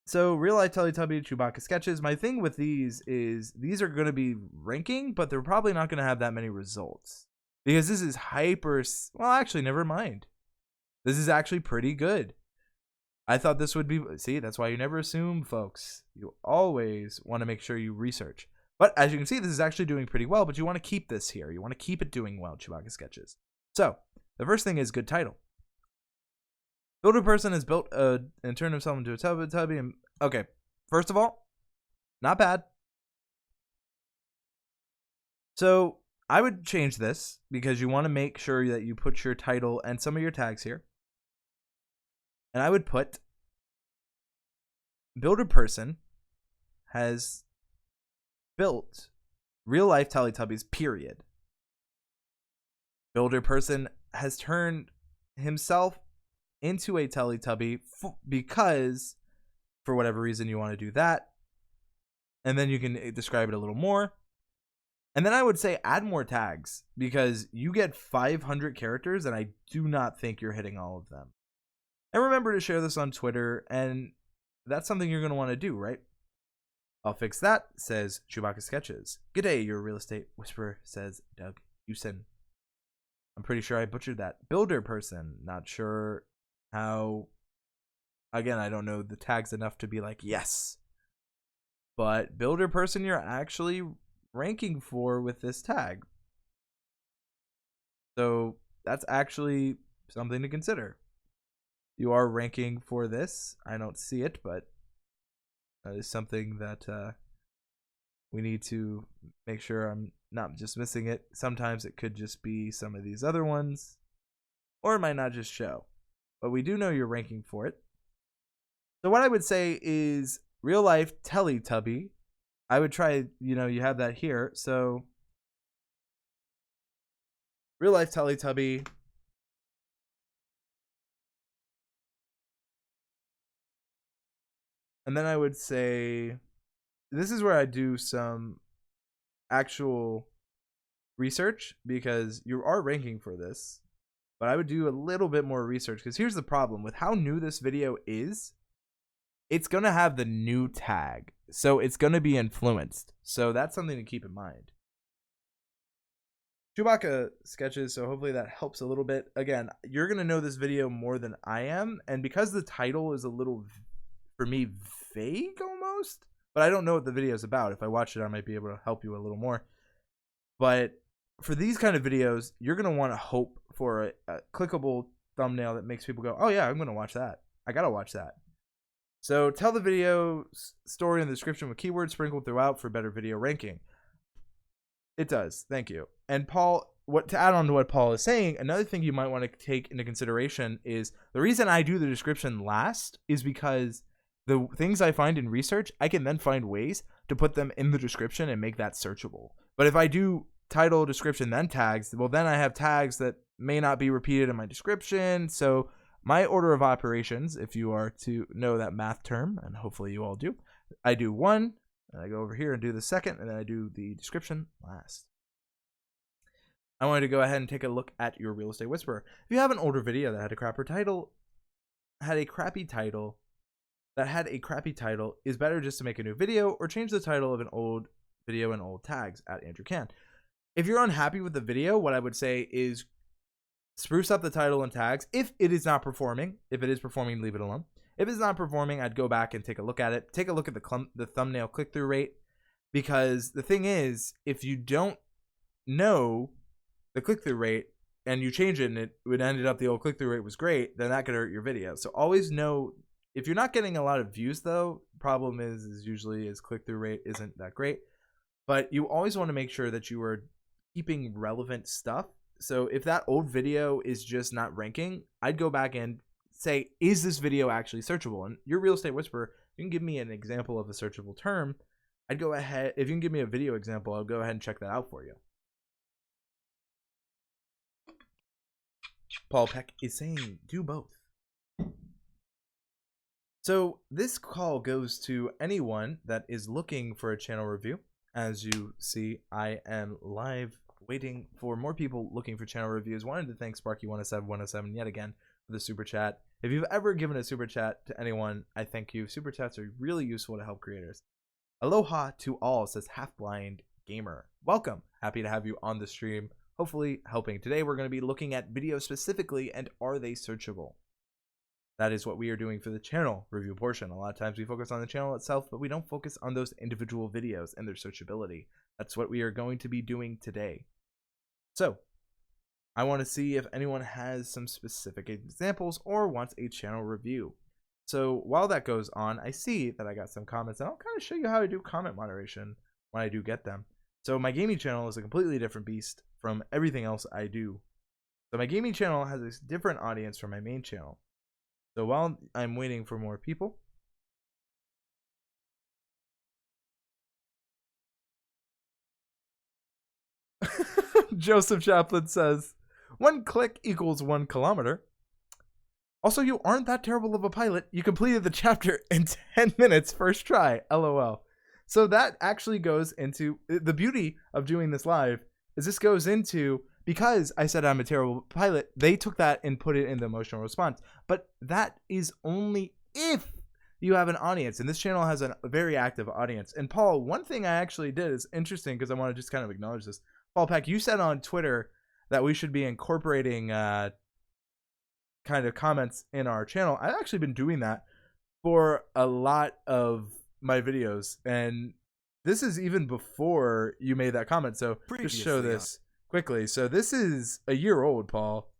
So real life Teletubby Chewbacca sketches. My thing with these is these are going to be ranking, but they're probably not going to have that many results. Because this is hyper... Well, actually, never mind. This is actually pretty good. I thought this would be... See, that's why you never assume, folks. You always want to make sure you research. But as you can see, this is actually doing pretty well, but you want to keep this here. You want to keep it doing well, Chewbacca sketches. So, the first thing is good title. Builder person has built and turned himself into a Teletubby. And okay, first of all, not bad. So I would change this because you want to make sure that you put your title and some of your tags here. And I would put builder person has built real life Teletubbies, period. Builder person has turned himself into a Teletubby because for whatever reason you want to do that. And then you can describe it a little more. And then I would say add more tags because you get 500 characters and I do not think you're hitting all of them. And remember to share this on Twitter, and that's something you're going to want to do, right? I'll fix that, says Chewbacca Sketches. G'day, your real estate whisperer, says Doug Houston. I'm pretty sure I butchered that. Builder person, not sure how. Again, I don't know the tags enough to be like, yes. But builder person, you're actually ranking for with this tag. So that's actually something to consider. You are ranking for this. I don't see it, but that is something that we need to make sure I'm not just missing it. Sometimes it could just be some of these other ones, or it might not just show. But we do know you're ranking for it. So what I would say is real life Teletubby. I would try, you have that here. So real life Teletubby. And then I would say, this is where I do some actual research because you are ranking for this. But I would do a little bit more research because here's the problem. With how new this video is, it's going to have the new tag. So it's going to be influenced. So that's something to keep in mind. Chewbacca sketches, so hopefully that helps a little bit. Again, you're going to know this video more than I am. And because the title is a little, for me, vague almost. But I don't know what the video is about. If I watch it, I might be able to help you a little more. But for these kind of videos, you're going to want to hope for a clickable thumbnail that makes people go, oh yeah, I'm going to watch that. I got to watch that. So tell the video story in the description with keywords sprinkled throughout for better video ranking. It does. Thank you. And Paul, to add on to what Paul is saying, another thing you might want to take into consideration is the reason I do the description last is because the things I find in research, I can then find ways to put them in the description and make that searchable. But if I do title, description, then tags, well, then I have tags that may not be repeated in my description. So my order of operations, if you are to know that math term, and hopefully you all do, I do one, and I go over here and do the second, and then I do the description last. I wanted to go ahead and take a look at your real estate whisperer. If you have an older video that had a crappy title, is better just to make a new video or change the title of an old video and old tags at Andrew Can. If you're unhappy with the video, what I would say is spruce up the title and tags. If it is not performing, if it is performing, leave it alone. If it's not performing, I'd go back and take a look at it. Take a look at the thumbnail click-through rate, because the thing is, if you don't know the click-through rate and you change it and it would ended up the old click-through rate was great, then that could hurt your video. So always know, if you're not getting a lot of views though, problem is usually is click-through rate isn't that great. But you always want to make sure that you are keeping relevant stuff. So if that old video is just not ranking, I'd go back and say, is this video actually searchable? And your real estate whisperer, you can give me an example of a searchable term. I'd go ahead, if you can give me a video example, I'll go ahead and check that out for you. Paul Peck is saying do both. So this call goes to anyone that is looking for a channel review. As you see, I am live waiting for more people looking for channel reviews. Wanted to thank Sparky107 yet again for the super chat. If you've ever given a super chat to anyone, I thank you. Super chats are really useful to help creators. Aloha to all, says Half Blind Gamer. Welcome. Happy to have you on the stream, hopefully helping. Today we're going to be looking at videos specifically and are they searchable? That is what we are doing for the channel review portion. A lot of times we focus on the channel itself, but we don't focus on those individual videos and their searchability. That's what we are going to be doing today. So, I want to see if anyone has some specific examples or wants a channel review. So, while that goes on, I see that I got some comments, and I'll kind of show you how I do comment moderation when I do get them. So, my gaming channel is a completely different beast from everything else I do. So, my gaming channel has a different audience from my main channel. So while I'm waiting for more people, Joseph Chaplin says, 1 click equals 1 kilometer. Also, you aren't that terrible of a pilot. You completed the chapter in 10 minutes first try. LOL. So that actually goes into the beauty of doing this live is this goes into, because I said I'm a terrible pilot, they took that and put it in the emotional response. But that is only if you have an audience. And this channel has a very active audience. And Paul, one thing I actually did is interesting because I want to just kind of acknowledge this. Paul Peck, you said on Twitter that we should be incorporating kind of comments in our channel. I've actually been doing that for a lot of my videos. And this is even before you made that comment. So just show this quickly. So this is a year old, Paul.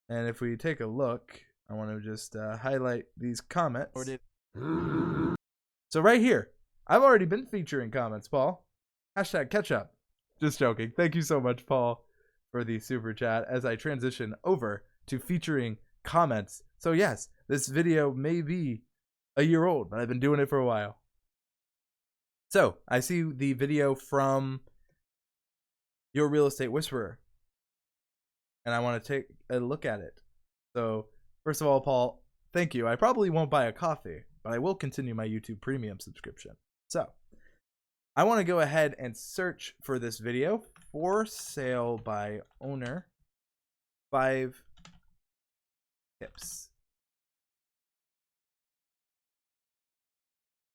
And if we take a look, I want to just highlight these comments. So right here, I've already been featuring comments, Paul. Hashtag catch up. Just joking. Thank you so much, Paul, for the super chat as I transition over to featuring comments. So yes, this video may be a year old, but I've been doing it for a while. So I see the video from Your Real Estate Whisperer, and I want to take a look at it. So first of all, Paul, thank you. I probably won't buy a coffee, but I will continue my YouTube Premium subscription. So I want to go ahead and search for this video, for sale by owner, 5 tips.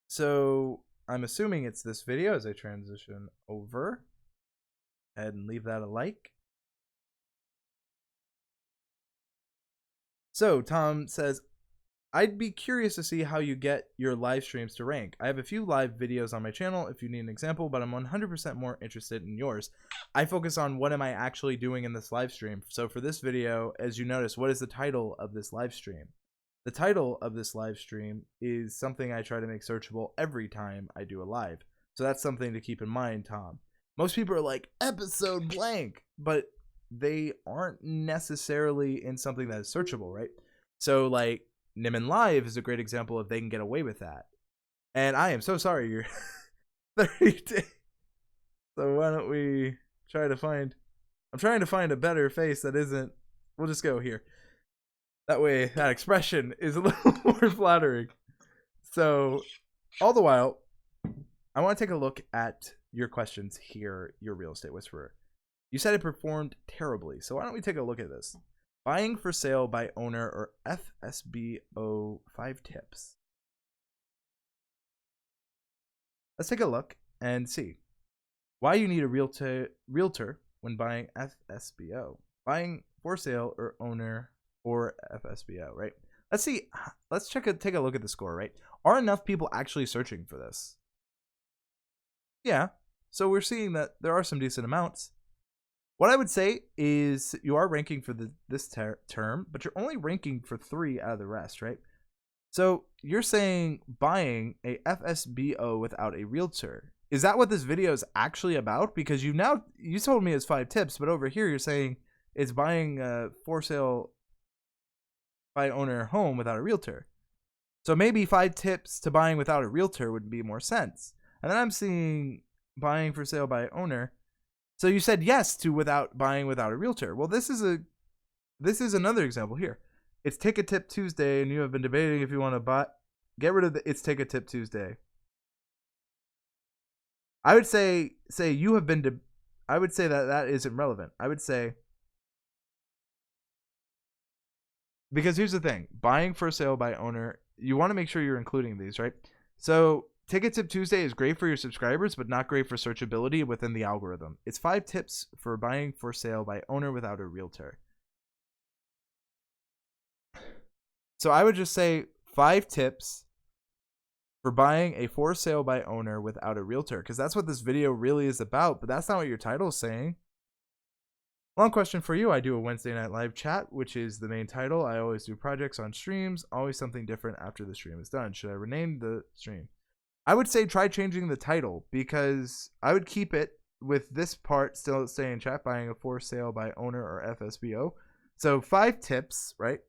So I'm assuming it's this video as I transition over. Go ahead and leave that a like. So Tom says, I'd be curious to see how you get your live streams to rank. I have a few live videos on my channel if you need an example, but I'm 100% more interested in yours. I focus on what am I actually doing in this live stream. So for this video, as you notice, what is the title of this live stream? The title of this live stream is something I try to make searchable every time I do a live. So that's something to keep in mind, Tom. Most people are like, episode blank, but they aren't necessarily in something that is searchable, right? So like Nimin Live is a great example of they can get away with that. And I am so sorry you're 30 days. So why don't we try to find, I'm trying to find a better face that isn't, we'll just go here. That way that expression is a little more flattering. So all the while, I want to take a look at your questions here, Your Real Estate Whisperer. You said it performed terribly. So why don't we take a look at this? Buying for sale by owner, or FSBO, 5 tips. Let's take a look and see why you need a realtor when buying FSBO. Buying for sale or owner or FSBO, right? Let's see. Let's take a look at the score, right? Are enough people actually searching for this? Yeah. So we're seeing that there are some decent amounts. What I would say is you are ranking for this term, but you're only ranking for 3 out of the rest, right? So you're saying buying a FSBO without a realtor. Is that what this video is actually about? Because you told me it's 5 tips, but over here you're saying it's buying a for sale by owner home without a realtor. So maybe 5 tips to buying without a realtor would be more sense. And then I'm seeing buying for sale by owner. So you said yes to buying without a realtor. Well, this is a this is another example here. It's Take a Tip Tuesday, and you have been debating if you want to buy. Get rid of the It's Take a Tip Tuesday. I would say you have been. I would say that isn't relevant. I would say, because here's the thing: buying for sale by owner. You want to make sure you're including these, right? So Take a Tip Tuesday is great for your subscribers, but not great for searchability within the algorithm. It's 5 tips for buying for sale by owner without a realtor. So I would just say 5 tips for buying a for sale by owner without a realtor, because that's what this video really is about, but that's not what your title is saying. Long question for you. I do a Wednesday night live chat, which is the main title. I always do projects on streams, always something different after the stream is done. Should I rename the stream? I would say try changing the title, because I would keep it with this part still staying in chat, buying a for sale by owner or FSBO. So 5 tips, right?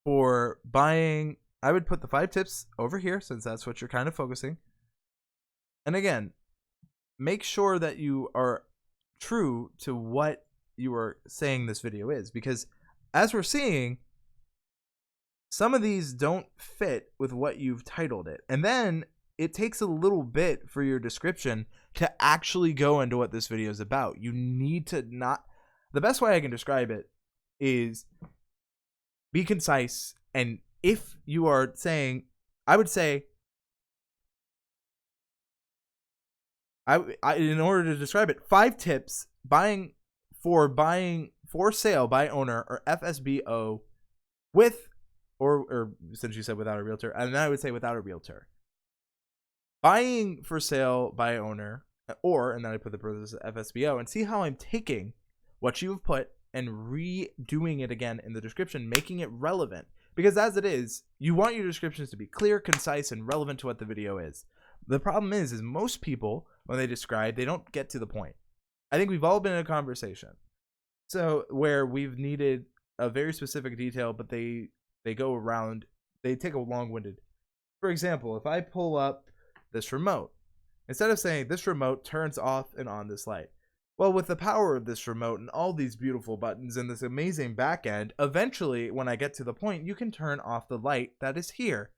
For buying, I would put the 5 tips over here since that's what you're kind of focusing. And again, make sure that you are true to what you are saying this video is, because as we're seeing, some of these don't fit with what you've titled it. And then it takes a little bit for your description to actually go into what this video is about. You need to not, the best way I can describe it is be concise. And if you are saying, I would say, in order to describe it, 5 tips buying for sale by owner or FSBO with, or since you said without a realtor, and then I would say without a realtor. Buying for sale by owner, or, and then I put the parenthesis FSBO, and see how I'm taking what you've put and redoing it again in the description, making it relevant. Because as it is, you want your descriptions to be clear, concise, and relevant to what the video is. The problem is most people, when they describe, they don't get to the point. I think we've all been in a conversation, so where we've needed a very specific detail, but they go around, they take a long-winded. For example, if I pull up this remote, instead of saying this remote turns off and on this light, well, with the power of this remote and all these beautiful buttons and this amazing back end, eventually, when I get to the point, you can turn off the light that is here.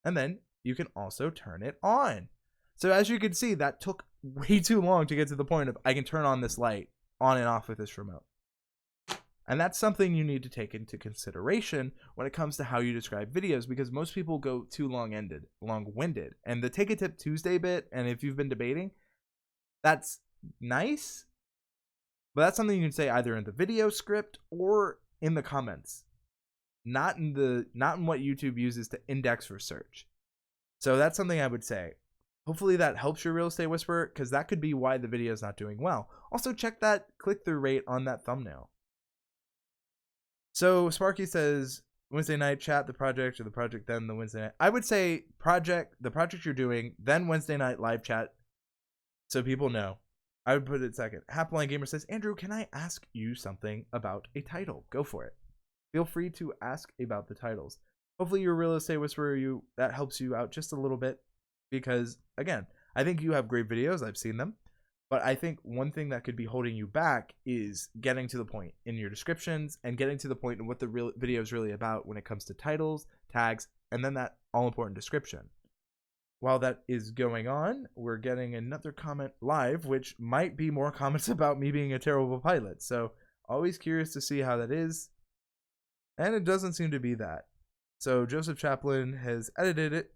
And then you can also turn it on. So as you can see, that took way too long to get to the point of I can turn on this light on and off with this remote. And that's something you need to take into consideration when it comes to how you describe videos, because most people go too long-winded. And the Take a Tip Tuesday bit, and if you've been debating, that's nice, but that's something you can say either in the video script or in the comments, not in what YouTube uses to index for search. So that's something I would say. Hopefully that helps your real estate whisperer, because that could be why the video is not doing well. Also check that click-through rate on that thumbnail. So Sparky says Wednesday night chat, the project, or the project then the Wednesday night. I would say the project you're doing, then Wednesday night live chat, so people know. I would put it second. Happyline Gamer says, Andrew, can I ask you something about a title? Go for it. Feel free to ask about the titles. Hopefully your real estate whisperer, that helps you out just a little bit, because again, I think you have great videos. I've seen them, but I think one thing that could be holding you back is getting to the point in your descriptions and getting to the point in what the real video is really about when it comes to titles, tags, and then that all important description. While that is going on, we're getting another comment live, which might be more comments about me being a terrible pilot. So always curious to see how that is. And it doesn't seem to be that. So Joseph Chaplin has edited it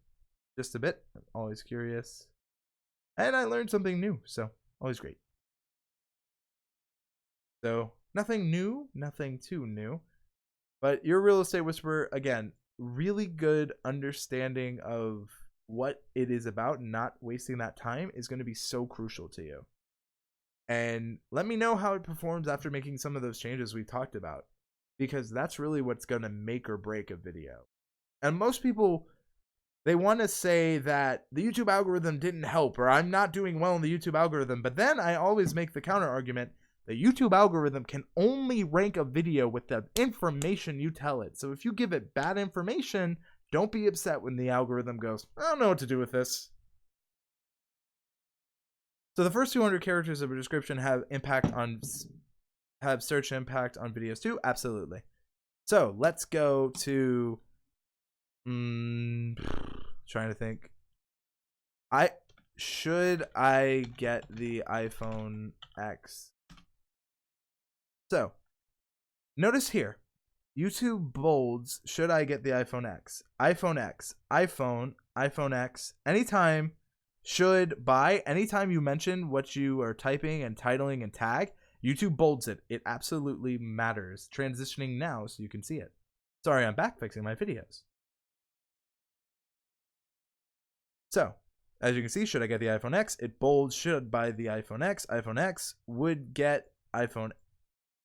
just a bit. I'm always curious. And I learned something new, so always great. So nothing new, nothing too new. But your real estate whisperer, again, really good understanding of what it is about and not wasting that time is going to be so crucial to you. And let me know how it performs after making some of those changes we talked about, because that's really what's going to make or break a video. And most people, they want to say that the YouTube algorithm didn't help, or I'm not doing well in the YouTube algorithm, but then I always make the counter argument: the YouTube algorithm can only rank a video with the information you tell it. So if you give it bad information, don't be upset when the algorithm goes, I don't know what to do with this. So the first 200 characters of a description have impact on have search impact on videos too? Absolutely. So let's go to trying to think. Should I get the iPhone X? So notice here, YouTube bolds, should I get the iPhone X? iPhone X, iPhone, iPhone X. Anytime, should buy, anytime you mention what you are typing and titling and tag, YouTube bolds it. It absolutely matters. Transitioning now so you can see it. Sorry, I'm back fixing my videos. So, as you can see, should I get the iPhone X? It bolds should buy the iPhone X. iPhone X would get iPhone.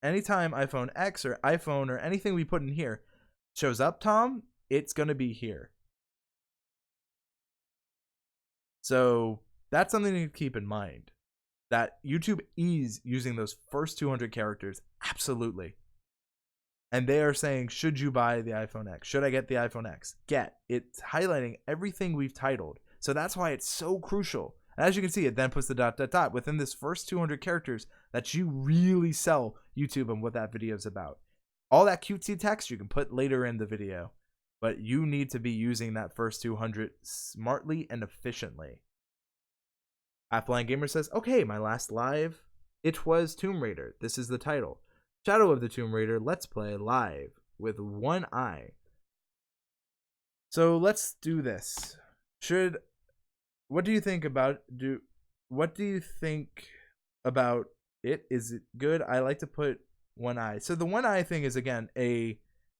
Anytime iPhone X or iPhone or anything we put in here shows up, Tom, it's going to be here. So that's something to keep in mind, that YouTube is using those first 200 characters. Absolutely. And they are saying, should you buy the iPhone X? Should I get the iPhone X? Get. It's highlighting everything we've titled. So that's why it's so crucial. And as you can see, it then puts the ... within this first 200 characters that you really sell YouTube and what that video is about. All that cutesy text you can put later in the video, but you need to be using that first 200 smartly and efficiently. Appline Gamer says, okay, my last live, it was Tomb Raider. This is the title. Shadow of the Tomb Raider Let's Play live with one eye. So let's do this. What do you think about it? Is it good? I like to put one eye. So the one eye thing is, again, we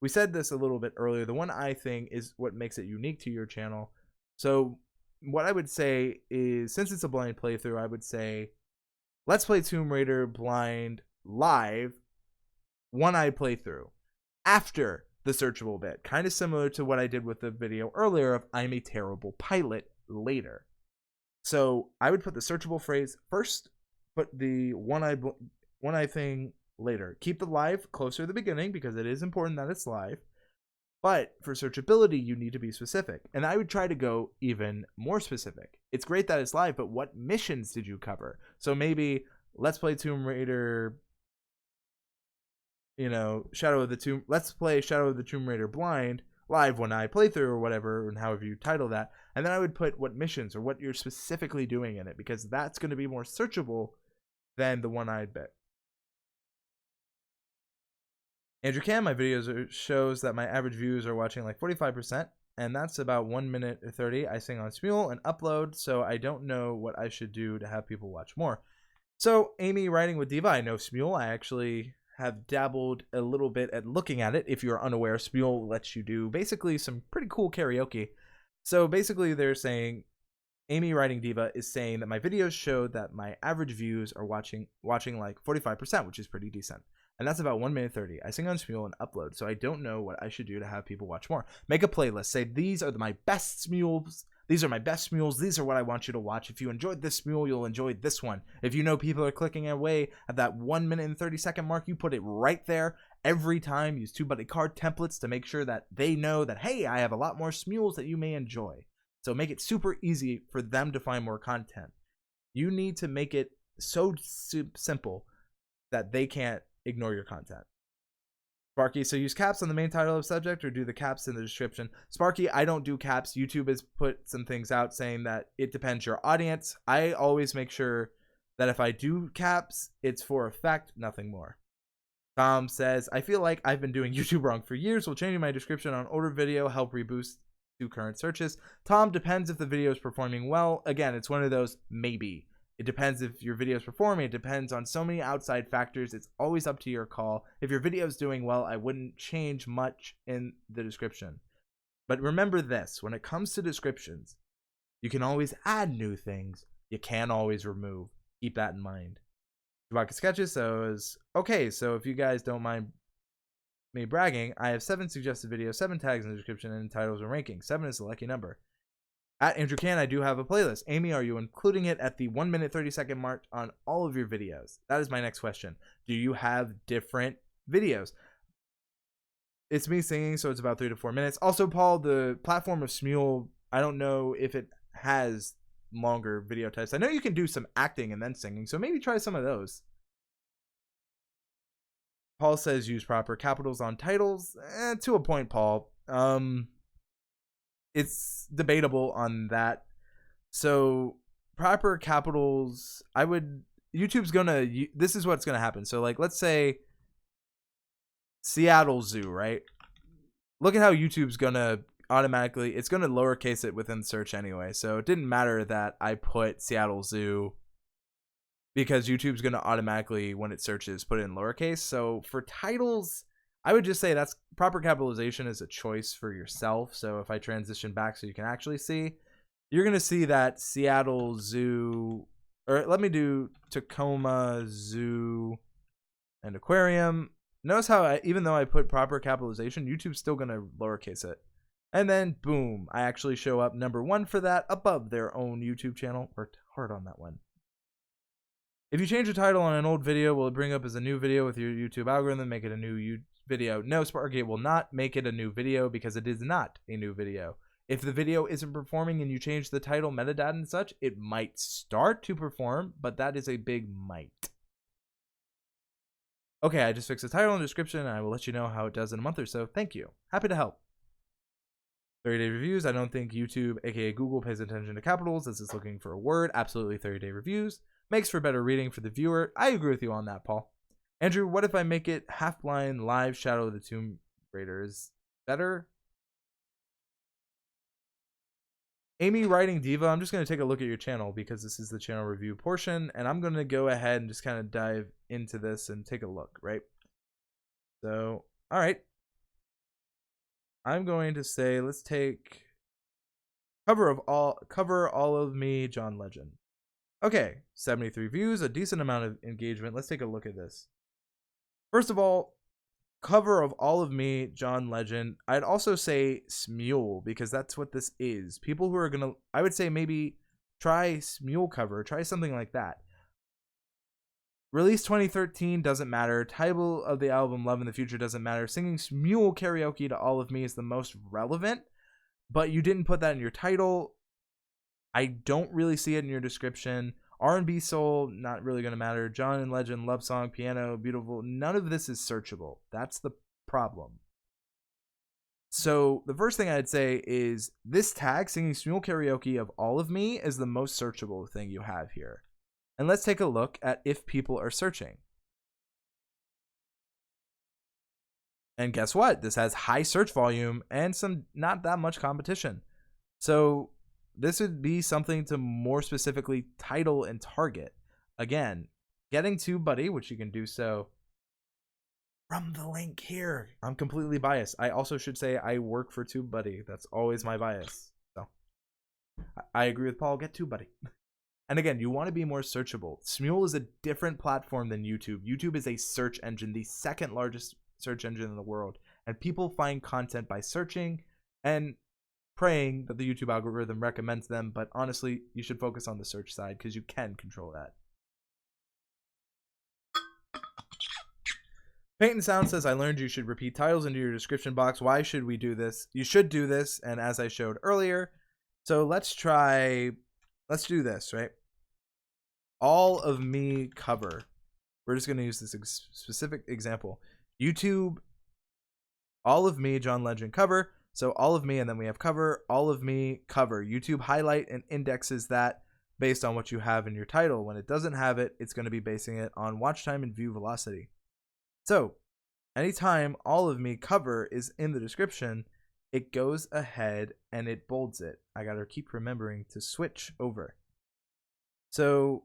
said this a little bit earlier. The one eye thing is what makes it unique to your channel. So what I would say is, since it's a blind playthrough, I would say Let's Play Tomb Raider blind live, one eye playthrough after the searchable bit, kind of similar to what I did with the video earlier of I'm a terrible pilot later. So I would put the searchable phrase first, put the one eye thing later. Keep the live closer to the beginning because it is important that it's live. But for searchability, you need to be specific. And I would try to go even more specific. It's great that it's live, but what missions did you cover? So maybe Let's Play Tomb Raider, Let's Play Shadow of the Tomb Raider blind, live one eye playthrough or whatever, and however you title that. And then I would put what missions or what you're specifically doing in it, because that's going to be more searchable than the one-eyed bit. Andrew Cam, my videos shows that my average views are watching like 45%, and that's about 1 minute or 30. I sing on Smule and upload, so I don't know what I should do to have people watch more. So Amy writing with Diva, I know Smule. I actually have dabbled a little bit at looking at it. If you're unaware, Smule lets you do basically some pretty cool karaoke. So basically they're saying, Amy writing Diva is saying that my videos show that my average views are watching like 45%, which is pretty decent. And that's about 1 minute 30. I sing on Smule and upload, so I don't know what I should do to have people watch more. Make a playlist. Say, these are my best Smules. These are my best Smules. These are what I want you to watch. If you enjoyed this Smule, you'll enjoy this one. If you know people are clicking away at that 1 minute and 30 second mark, you put it right there every time. Use TubeBuddy card templates to make sure that they know that, hey, I have a lot more Smules that you may enjoy. So make it super easy for them to find more content. You need to make it so simple that they can't ignore your content. Sparky, so use caps on the main title of subject or do the caps in the description? Sparky, I don't do caps. YouTube has put some things out saying that it depends your audience. I always make sure that if I do caps, it's for effect, nothing more. Tom says, I feel like I've been doing YouTube wrong for years. Will changing my description on older video help reboost to current searches? Tom, depends if the video is performing well. Again, it's one of those maybe. It depends if your video is performing. It depends on so many outside factors. It's always up to your call. If your video is doing well, I wouldn't change much in the description. But remember this, when it comes to descriptions, you can always add new things. You can't always remove. Keep that in mind. Chewbacca Sketches says, okay, so if you guys don't mind me bragging, I have 7 suggested videos, 7 tags in the description, and titles and rankings. 7 is the lucky number. At Andrew Can, I do have a playlist. Amy, are you including it at the 1 minute 30 second mark on all of your videos? That is my next question. Do you have different videos? It's me singing, so it's about 3 to 4 minutes. Also, Paul, the platform of Smule, I don't know if it has longer video types. I know you can do some acting and then singing, so maybe try some of those. Paul says use proper capitals on titles. To a point, Paul. It's debatable on that. So proper capitals, YouTube's gonna, this is what's gonna happen. So like, let's say Seattle Zoo, right? Look at how YouTube's gonna automatically, it's gonna lowercase it within search anyway. So it didn't matter that I put Seattle Zoo, because YouTube's gonna automatically, when it searches, put it in lowercase. So for titles, I would just say that's proper capitalization is a choice for yourself. So if I transition back so you can actually see, you're going to see that Seattle Zoo, or let me do Tacoma Zoo and Aquarium. Notice how even though I put proper capitalization, YouTube's still going to lowercase it. And then boom, I actually show up #1 for that above their own YouTube channel. Worked hard on that one. If you change the title on an old video, will it bring up as a new video with your YouTube algorithm, make it a new video? No, Sparkgate will not make it a new video because it is not a new video. If the video isn't performing and you change the title, metadata and such, it might start to perform, but that is a big might. Okay, I just fixed the title and description, and I will let you know how it does in a month or so. Thank you. Happy to help. 30-day reviews. I don't think YouTube, aka Google, pays attention to capitals. This is looking for a word. Absolutely 30-day reviews. Makes for better reading for the viewer. I agree with you on that, Paul. Andrew, what if I make it Half-Blind Live Shadow of the Tomb Raider? Is better? Amy Writing Diva, I'm just going to take a look at your channel because this is the channel review portion, and I'm going to go ahead and just kind of dive into this and take a look, right? So, all right. I'm going to say, let's take cover all of me, John Legend. Okay, 73 views, a decent amount of engagement. Let's take a look at this. First of all, cover of all of me, John Legend. I'd also say Smule, because that's what this is. People who are gonna, I would say maybe try Smule cover, try something like that. Release 2013 doesn't matter. Title of the album Love in the Future doesn't matter. Singing Smule karaoke to all of me is the most relevant, but you didn't put that in your title. I don't really see it in your description. R&B soul, not really going to matter. John and Legend, love song, piano, beautiful. None of this is searchable. That's the problem. So the first thing I'd say is this tag, singing Smule karaoke of all of me, is the most searchable thing you have here. And let's take a look at if people are searching. And guess what? This has high search volume and some not that much competition. So this would be something to more specifically title and target. Again, getting TubeBuddy, which you can do so from the link here. I'm completely biased. I also should say I work for TubeBuddy. That's always my bias. So I agree with Paul. Get TubeBuddy. And again, you want to be more searchable. Smule is a different platform than YouTube. YouTube is a search engine, the second largest search engine in the world. And people find content by searching and praying that the YouTube algorithm recommends them. But honestly, you should focus on the search side because you can control that. Paint and Sound says, I learned you should repeat titles into your description box. Why should we do this? You should do this. And as I showed earlier, so let's do this, right? All of me cover. We're just going to use this specific example. YouTube, all of me, John Legend cover. So all of me, and then we have cover, all of me cover. YouTube highlight and indexes that based on what you have in your title. When it doesn't have it, it's going to be basing it on watch time and view velocity. So anytime all of me cover is in the description, it goes ahead and it bolds it. I got to keep remembering to switch over. So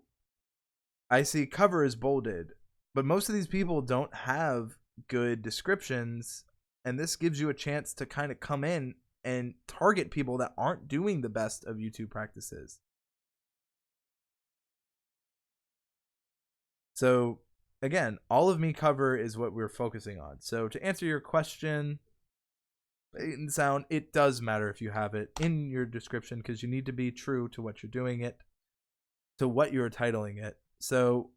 I see cover is bolded, but most of these people don't have good descriptions, and this gives you a chance to kind of come in and target people that aren't doing the best of YouTube practices. So again, all of me cover is what we're focusing on. So to answer your question, Paint and Sound, it does matter if you have it in your description because you need to be true to what you're doing it, to what you're titling it. So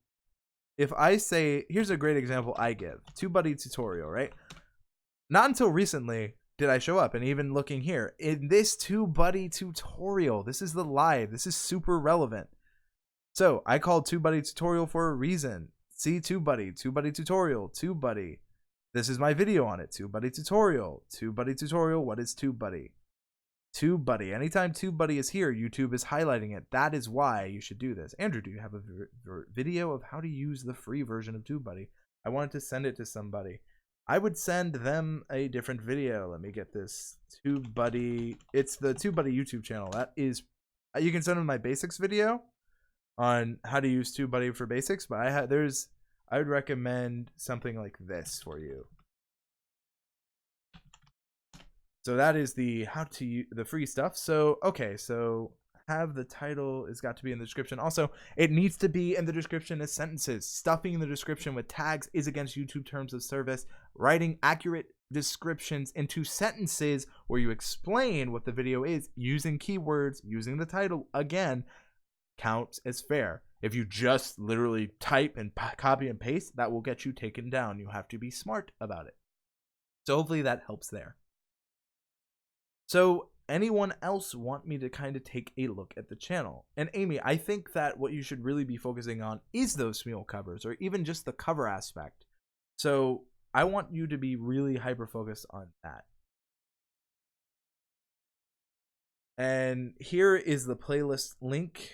if I say, here's a great example I give, TubeBuddy tutorial, right? Not until recently did I show up, and even looking here, in this TubeBuddy tutorial, this is the live, this is super relevant. So I called TubeBuddy tutorial for a reason. See TubeBuddy, TubeBuddy tutorial, TubeBuddy. This is my video on it. TubeBuddy tutorial. TubeBuddy tutorial. What is TubeBuddy? TubeBuddy. Anytime TubeBuddy is here, YouTube is highlighting it. That is why you should do this. Andrew, do you have a video of how to use the free version of TubeBuddy? I wanted to send it to somebody. I would send them a different video. Let me get this. TubeBuddy. It's the TubeBuddy YouTube channel. That is, you can send them my basics video on how to use TubeBuddy for basics, but I would recommend something like this for you. So that is the how to use the free stuff. So okay, so have the title has got to be in the description. Also, it needs to be in the description as sentences. Stuffing the description with tags is against YouTube terms of service. Writing accurate descriptions into sentences where you explain what the video is using keywords, using the title again, counts as fair. If you just literally type and copy and paste, that will get you taken down. You have to be smart about it. So hopefully that helps there. So anyone else want me to kind of take a look at the channel? And Amy, I think that what you should really be focusing on is those Smule covers, or even just the cover aspect. So I want you to be really hyper focused on that. And here is the playlist link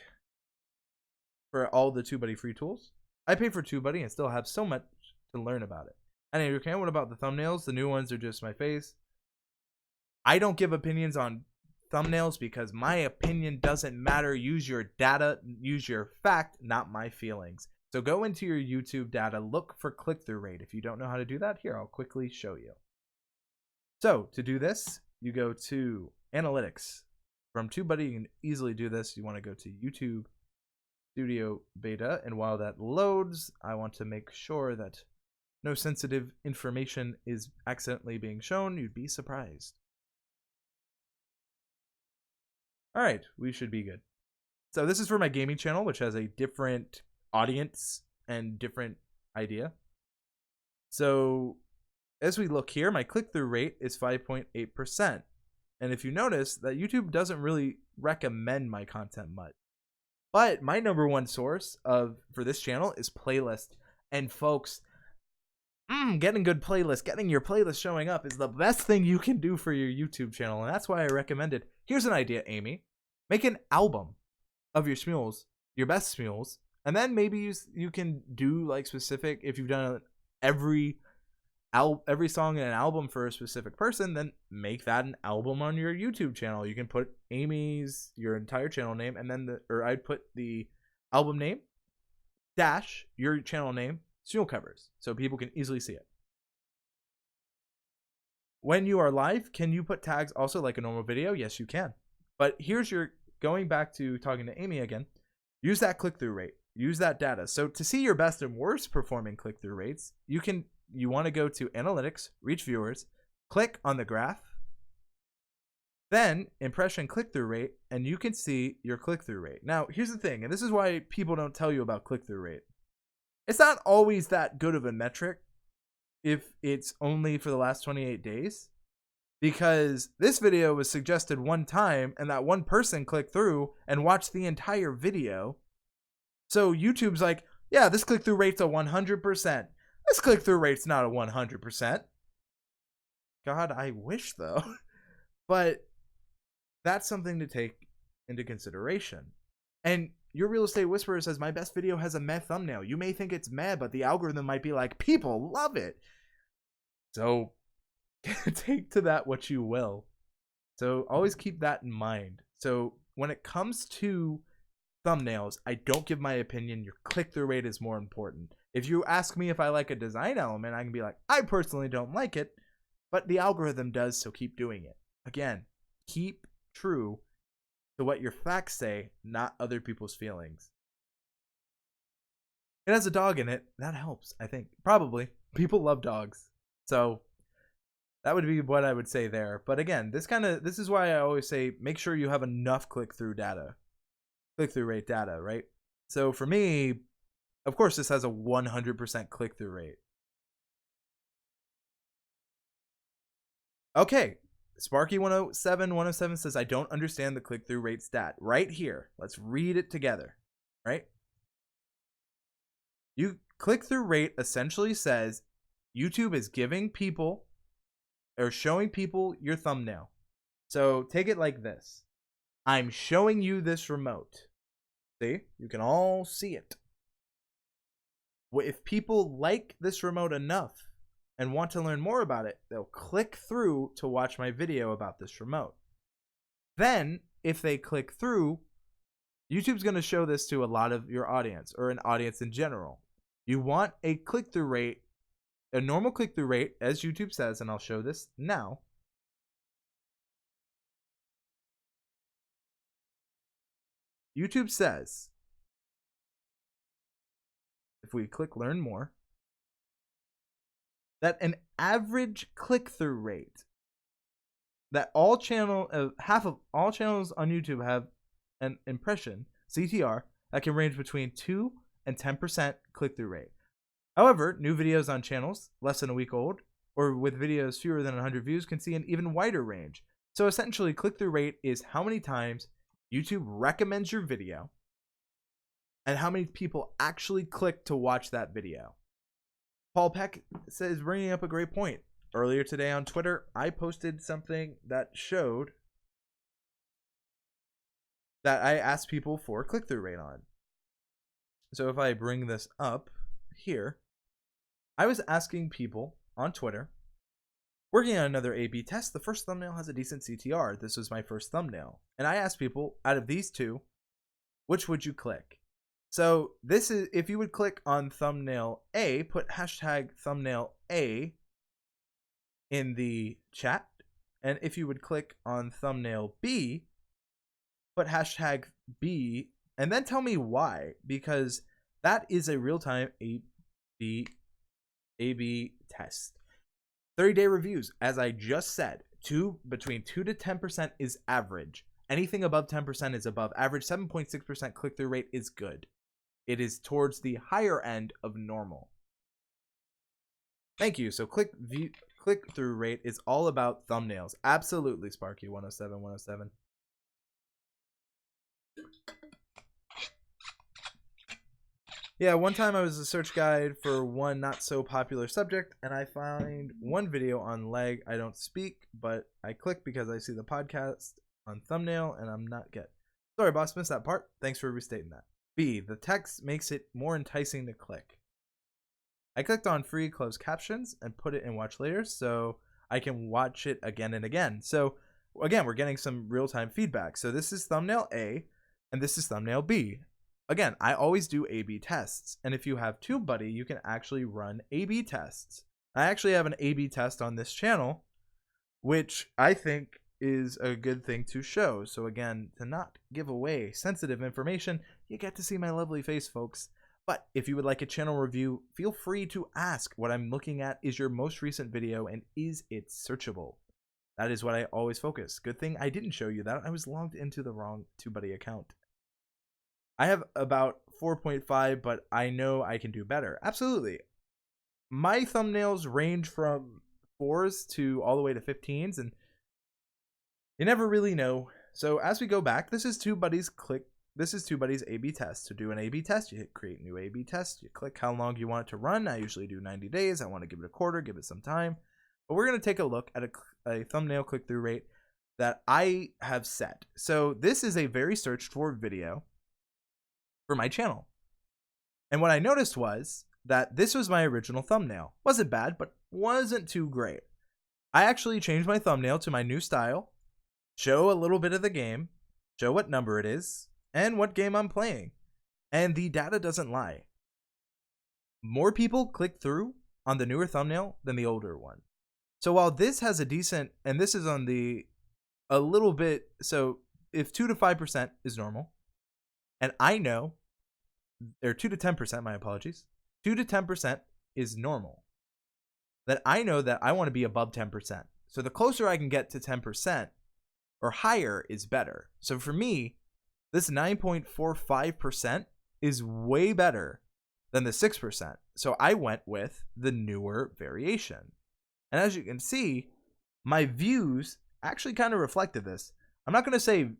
for all the TubeBuddy free tools. I paid for TubeBuddy and still have so much to learn about it. Anyway, okay, what about the thumbnails? The new ones are just my face. I don't give opinions on thumbnails because my opinion doesn't matter. Use your data, use your fact, not my feelings. So go into your YouTube data, look for click-through rate. If you don't know how to do that, here, I'll quickly show you. So to do this, you go to Analytics. From TubeBuddy, you can easily do this. You want to go to YouTube Studio Beta, and while that loads, I want to make sure that no sensitive information is accidentally being shown. You'd be surprised. All right, we should be good. So this is for my gaming channel, which has a different audience and different idea. So as we look here, my click-through rate is 5.8%. And if you notice that YouTube doesn't really recommend my content much. But my number one source for this channel is playlist. And folks, getting good playlists, getting your playlist showing up is the best thing you can do for your YouTube channel. And that's why I recommend it. Here's an idea, Amy. Make an album of your smules, your best smules. And then maybe you can do like specific, if you've done every song in an album for a specific person, then make that an album on your YouTube channel. You can put your entire channel name, and then I'd put the album name dash your channel name Smule covers, so people can easily see it. When you are live, can you put tags also like a normal video? Yes, you can. But here's your going back to talking to Amy again. Use that click-through rate. Use that data. So to see your best and worst performing click-through rates, you want to go to Analytics, Reach Viewers, click on the graph, then impression click-through rate, and you can see your click-through rate. Now, here's the thing, and this is why people don't tell you about click-through rate. It's not always that good of a metric if it's only for the last 28 days, because this video was suggested one time and that one person clicked through and watched the entire video. So YouTube's like, yeah, this click-through rate's a 100%. This click-through rate's not a 100%. God, I wish though. But that's something to take into consideration. And your Real Estate Whisperer says, my best video has a meh thumbnail. You may think it's meh, but the algorithm might be like, people love it. So take to that what you will. So always keep that in mind. So when it comes to thumbnails, I don't give my opinion. Your click-through rate is more important. If you ask me if I like a design element, I can be like, I personally don't like it, but the algorithm does, so keep doing it. Again, keep true to what your facts say, not other people's feelings. It has a dog in it. That helps, I think. Probably. People love dogs. So that would be what I would say there. But again, this is why I always say make sure you have enough click-through rate data, right? So for me, of course, this has a 100% click-through rate. Okay, Sparky107 says, I don't understand the click-through rate stat. Right here, let's read it together, right? Click-through rate essentially says YouTube is giving people or showing people your thumbnail. So take it like this. I'm showing you this remote. See? You can all see it. If people like this remote enough and want to learn more about it, they'll click through to watch my video about this remote. Then, if they click through, YouTube's going to show this to a lot of your audience, or an audience in general. You want a click-through rate, a normal click-through rate, as YouTube says, and I'll show this now. YouTube says, if we click learn more, that an average click-through rate, that half of all channels on YouTube have an impression, CTR, that can range between 2 and 10% click-through rate. However, new videos on channels less than a week old, or with videos fewer than 100 views, can see an even wider range. So essentially, click-through rate is how many times YouTube recommends your video and how many people actually click to watch that video. Paul Peck is bringing up a great point. Earlier today on Twitter, I posted something that showed that I asked people for click-through rate on. So if I bring this up here, I was asking people on Twitter, working on another A/B test. The first thumbnail has a decent CTR. This was my first thumbnail. And I asked people, out of these two, which would you click? So this is, if you would click on thumbnail A, put hashtag thumbnail A in the chat. And if you would click on thumbnail B, put hashtag B, and then tell me why, because that is a real-time A/B test. 30-day reviews, as I just said, between 2 to 10% is average. Anything above 10% is above average. 7.6% click-through rate is good. It is towards the higher end of normal. Thank you. So click-through rate is all about thumbnails. Absolutely, Sparky 107. Yeah, one time I was a search guide for one not so popular subject, and I found one video on leg. I don't speak, but I click because I see the podcast on thumbnail, and I'm not get. Sorry, boss, missed that part. Thanks for restating that. B, the text makes it more enticing to click. I clicked on free closed captions and put it in watch later so I can watch it again and again. So again, we're getting some real-time feedback. So this is thumbnail A and this is thumbnail B. Again, I always do A/B tests. And if you have TubeBuddy, you can actually run A/B tests. I actually have an A/B test on this channel, which I think is a good thing to show. So again, to not give away sensitive information, you get to see my lovely face, folks. But if you would like a channel review, feel free to ask. What I'm looking at is your most recent video and is it searchable? That is what I always focus. Good thing I didn't show you that. I was logged into the wrong TubeBuddy account. I have about 4.5, but I know I can do better. Absolutely. My thumbnails range from 4s to all the way to 15s, and you never really know. So as we go back, this is TubeBuddy's A/B test. To do an A/B test, you hit create new A/B test. You click how long you want it to run. I usually do 90 days. I want to give it a quarter, give it some time. But we're going to take a look at a thumbnail click-through rate that I have set. So this is a very searched for video for my channel. And what I noticed was that this was my original thumbnail. Wasn't bad, but wasn't too great. I actually changed my thumbnail to my new style, show a little bit of the game, show what number it is, and what game I'm playing. And the data doesn't lie. More people click through on the newer thumbnail than the older one. So while this has a decent, and this is on a little bit, so if 2 to 5% is normal, and I know, or 2 to 10%, my apologies, 2 to 10% is normal, then I know that I want to be above 10%. So the closer I can get to 10% or higher is better. So for me, this 9.45% is way better than the 6%. So I went with the newer variation. And as you can see, my views actually kind of reflected this. I'm not going to say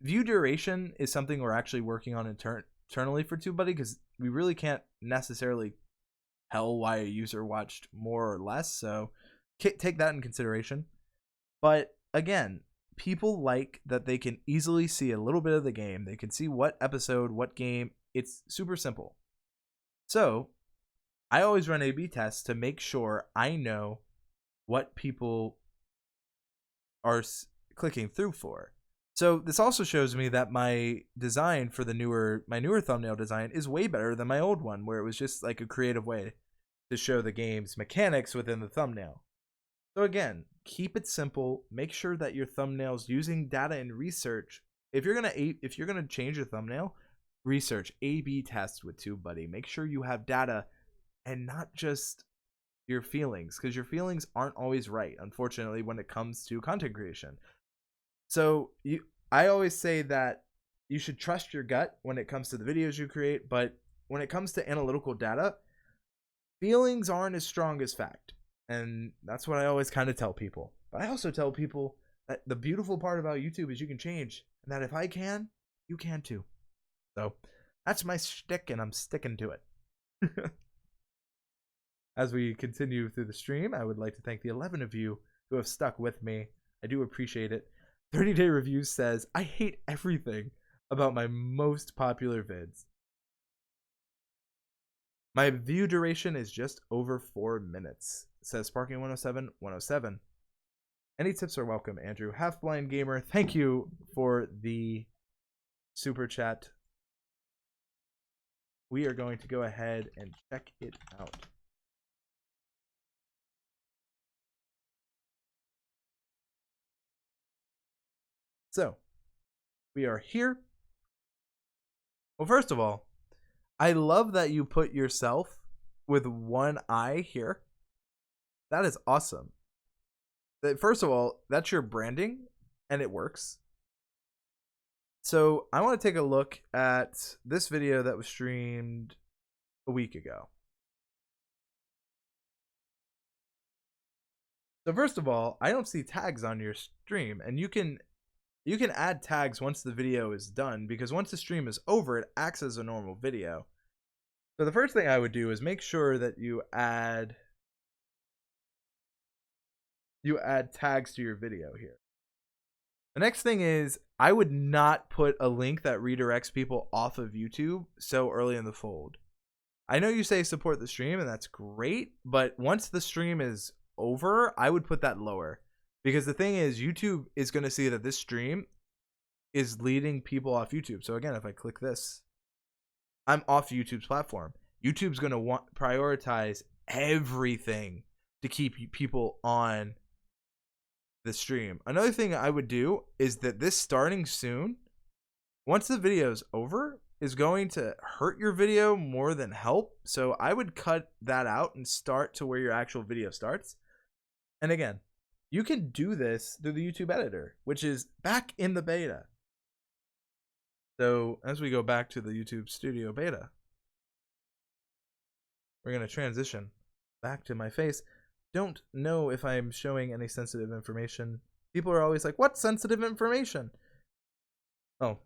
view duration is something we're actually working on internally for TubeBuddy, because we really can't necessarily tell why a user watched more or less, so take that in consideration. But again, people like that they can easily see a little bit of the game. They can see what episode, what game. It's super simple. So I always run A/B tests to make sure I know what people are clicking through for. So this also shows me that my design for my newer thumbnail design is way better than my old one, where it was just like a creative way to show the game's mechanics within the thumbnail. So again, keep it simple. Make sure that your thumbnail's using data and research. If you're gonna change your thumbnail, research, A/B test with TubeBuddy. Make sure you have data and not just your feelings, because your feelings aren't always right, unfortunately, when it comes to content creation. So I always say that you should trust your gut when it comes to the videos you create, but when it comes to analytical data, feelings aren't as strong as fact. And that's what I always kind of tell people. But I also tell people that the beautiful part about YouTube is you can change, and that if I can, you can too. So that's my shtick, and I'm sticking to it. As we continue through the stream, I would like to thank the 11 of you who have stuck with me. I do appreciate it. 30-Day Reviews says, I hate everything about my most popular vids. My view duration is just over 4 minutes, says Sparking107. Any tips are welcome, Andrew. Half Blind Gamer, thank you for the super chat. We are going to go ahead and check it out. So, we are here. Well, first of all, I love that you put yourself with one eye here. That is awesome. First of all, that's your branding, and it works. So I want to take a look at this video that was streamed a week ago. So first of all, I don't see tags on your stream, and you can add tags once the video is done, because once the stream is over, it acts as a normal video. So the first thing I would do is make sure that you add tags to your video here. The next thing is, I would not put a link that redirects people off of YouTube so early in the fold. I know you say support the stream, and that's great, but once the stream is over, I would put that lower. Because the thing is, YouTube is going to see that this stream is leading people off YouTube. So again, if I click this, I'm off YouTube's platform. YouTube's going to prioritize everything to keep people on the stream. Another thing I would do is that this starting soon, once the video is over, is going to hurt your video more than help. So I would cut that out and start to where your actual video starts. And again, you can do this through the YouTube editor, which is back in the beta. So as we go back to the YouTube Studio beta, we're going to transition back to my face. Don't know if I'm showing any sensitive information. People are always like, what sensitive information? Oh,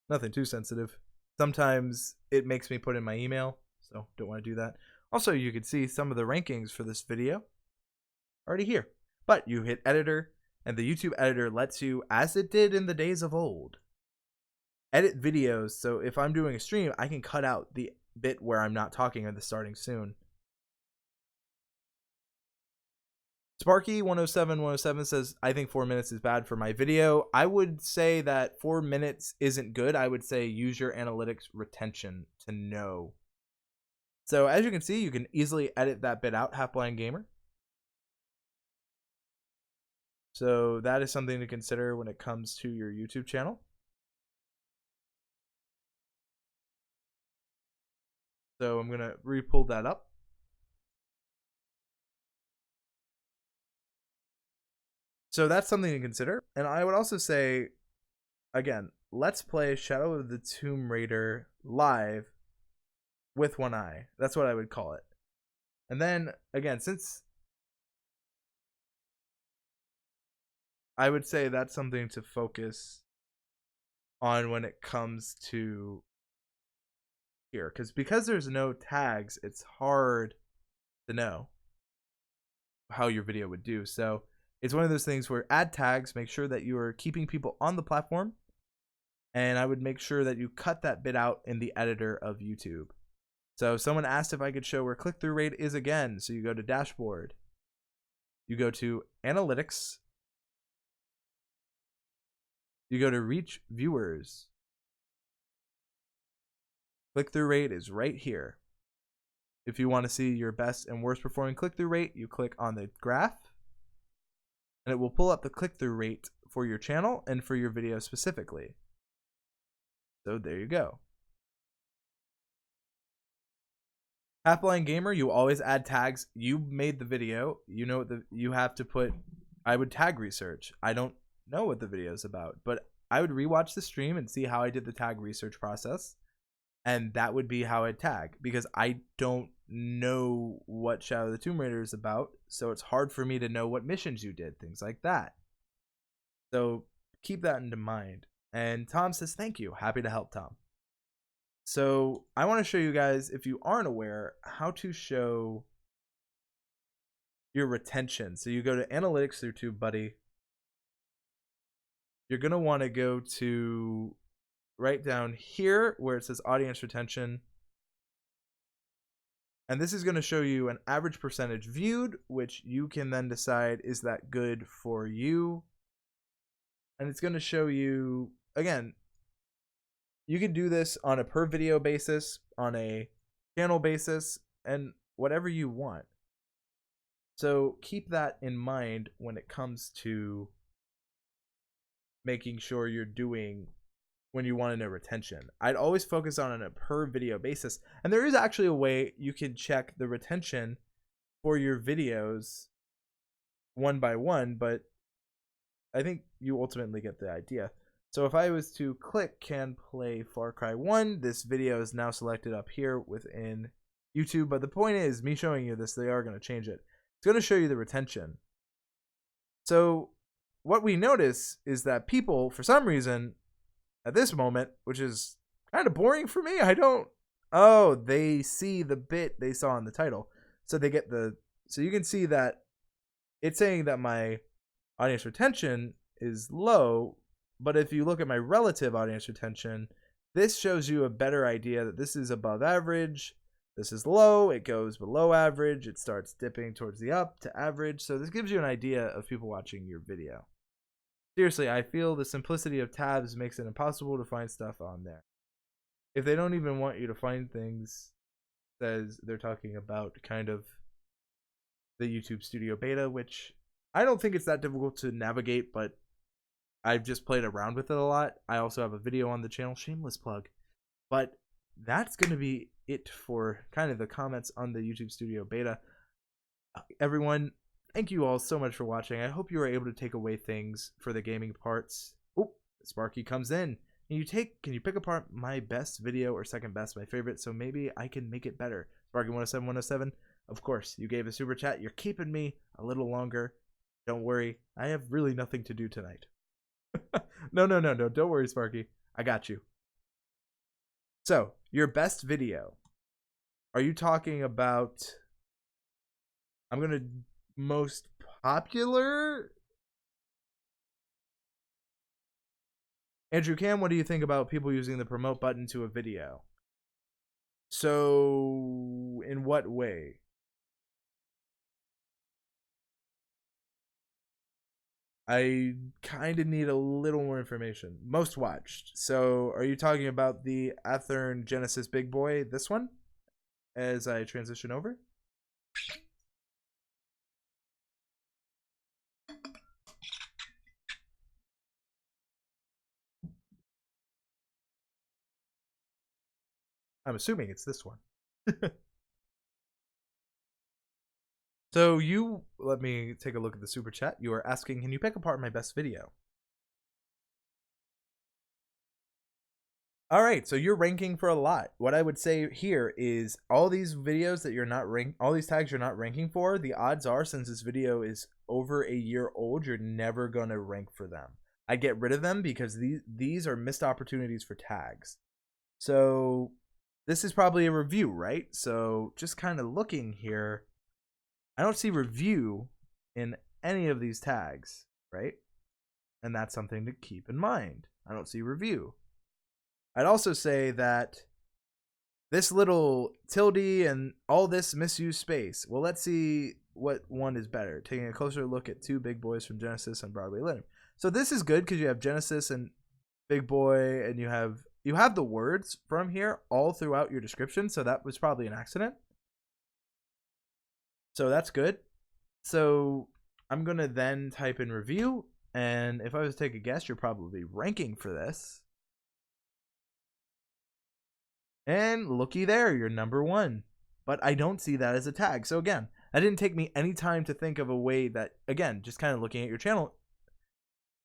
nothing too sensitive. Sometimes it makes me put in my email, so don't want to do that. Also, you can see some of the rankings for this video already here. But you hit editor, and the YouTube editor lets you, as it did in the days of old, edit videos. So if I'm doing a stream, I can cut out the bit where I'm not talking at the starting soon. Sparky107 says, I think 4 minutes is bad for my video. I would say that 4 minutes isn't good. I would say use your analytics retention to know. So as you can see, you can easily edit that bit out, Half Blind Gamer. So that is something to consider when it comes to your YouTube channel. So I'm going to re-pull that up. So that's something to consider. And I would also say, again, let's play Shadow of the Tomb Raider live with one eye. That's what I would call it. And then, again, since I would say that's something to focus on when it comes to here. Because there's no tags, it's hard to know how your video would do. So it's one of those things where add tags, make sure that you are keeping people on the platform. And I would make sure that you cut that bit out in the editor of YouTube. So someone asked if I could show where click-through rate is again. So you go to dashboard, you go to analytics, you go to reach viewers. Click-through rate is right here. If you want to see your best and worst performing click-through rate, you click on the graph and it will pull up the click-through rate for your channel and for your video specifically. So there you go. Halfline Gamer, you always add tags. You made the video. You know what you have to put. I would tag research. I don't know what the video is about, but I would rewatch the stream and see how I did the tag research process. And that would be how I'd tag, because I don't know what Shadow of the Tomb Raider is about. So it's hard for me to know what missions you did, things like that. So keep that into mind. And Tom says, thank you. Happy to help, Tom. So I want to show you guys, if you aren't aware, how to show your retention. So you go to analytics through TubeBuddy. You're going to want to go to right down here where it says audience retention. And this is going to show you an average percentage viewed, which you can then decide, is that good for you? And it's going to show you, again, you can do this on a per video basis, on a channel basis, and whatever you want. So keep that in mind when it comes to making sure you're doing when you want to know retention. I'd always focus on a per video basis. And there is actually a way you can check the retention for your videos one by one, but I think you ultimately get the idea. So if I was to click can play Far Cry 1, this video is now selected up here within YouTube. But the point is, me showing you this, they are going to change it. It's going to show you the retention. So what we notice is that people, for some reason, at this moment, which is kind of boring for me, they see the bit they saw in the title. So they get so you can see that it's saying that my audience retention is low. But if you look at my relative audience retention, this shows you a better idea that this is above average, this is low, it goes below average, it starts dipping towards the up to average. So this gives you an idea of people watching your video. Seriously, I feel the simplicity of tabs makes it impossible to find stuff on there. If they don't even want you to find things, says they're talking about kind of the YouTube Studio Beta, which I don't think it's that difficult to navigate, but I've just played around with it a lot. I also have a video on the channel, shameless plug. But that's going to be it for kind of the comments on the YouTube Studio Beta. Everyone, thank you all so much for watching. I hope you were able to take away things for the gaming parts. Oh, Sparky comes in. Can you pick apart my best video or second best, my favorite, so maybe I can make it better? Sparky 107, of course, you gave a super chat. You're keeping me a little longer. Don't worry, I have really nothing to do tonight. No. Don't worry, Sparky. I got you. So, your best video. Are you talking about... I'm going to... most popular? Andrew Cam, what do you think about people using the promote button to a video? So, in what way? I kind of need a little more information. Most watched. So, are you talking about the Athern Genesis Big Boy, this one? As I transition over? I'm assuming it's this one. So let me take a look at the super chat. You are asking, can you pick apart my best video? All right, so you're ranking for a lot. What I would say here is all these videos that you're not all these tags you're not ranking for, the odds are, since this video is over a year old, you're never going to rank for them. I get rid of them because these are missed opportunities for tags. So this is probably a review, right? So just kind of looking here, I don't see review in any of these tags, right? And that's something to keep in mind. I don't see review. I'd also say that this little tilde and all this misused space. Well, let's see what one is better. Taking a closer look at two big boys from Genesis and Broadway Lit 'Em. So this is good because you have Genesis and Big Boy, and you have the words from here all throughout your description. So that was probably an accident. So that's good. So I'm gonna then type in review, and if I was to take a guess, you're probably ranking for this. And looky there, you're number 1. But I don't see that as a tag. So again, that didn't take me any time to think of a way that, again, just kind of looking at your channel,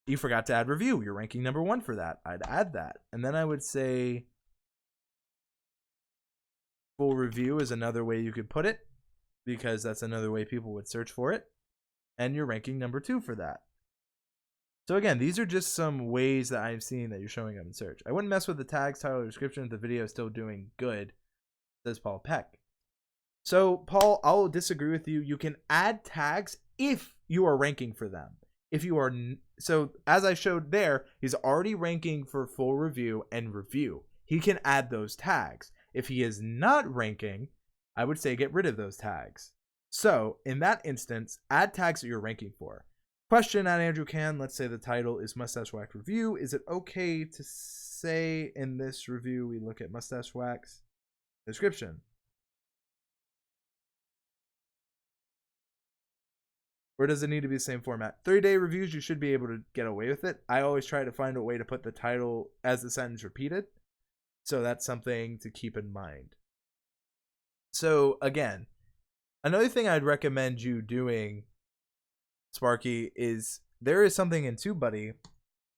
you forgot to add review. You're ranking number 1 for that. I'd add that. And then I would say full review is another way you could put it, because that's another way people would search for it. And you're ranking number 2 for that. So again, these are just some ways that I've seen that you're showing up in search. I wouldn't mess with the tags, title, or description if the video is still doing good, says Paul Peck. So Paul, I'll disagree with you. You can add tags if you are ranking for them. If you are, so as I showed there, he's already ranking for full review and review. He can add those tags. If he is not ranking, I would say get rid of those tags. So in that instance, add tags that you're ranking for. Question at Andrew Can. Let's say the title is Mustache Wax Review. Is it okay to say in this review we look at mustache wax? Description. Or does it need to be the same format? 30-day reviews, you should be able to get away with it. I always try to find a way to put the title as the sentence repeated. So that's something to keep in mind. So again, another thing I'd recommend you doing, Sparky, is there is something in TubeBuddy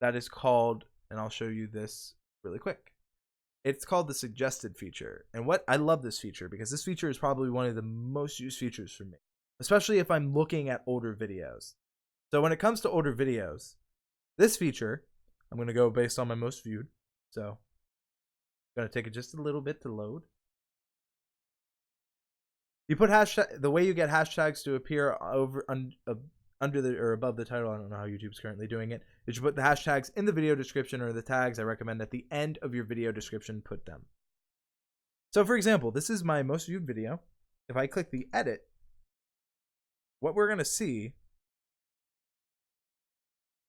that is called, and I'll show you this really quick. It's called the suggested feature. And what I love this feature because this feature is probably one of the most used features for me, especially if I'm looking at older videos. So when it comes to older videos, this feature, I'm going to go based on my most viewed. So I'm going to take it just a little bit to load. You put hashtag, the way you get hashtags to appear over under the or above the title. I don't know how YouTube's currently doing it. You should put the hashtags in the video description, or the tags I recommend at the end of your video description, put them. So for example, this is my most viewed video. If I click the edit, what we're going to see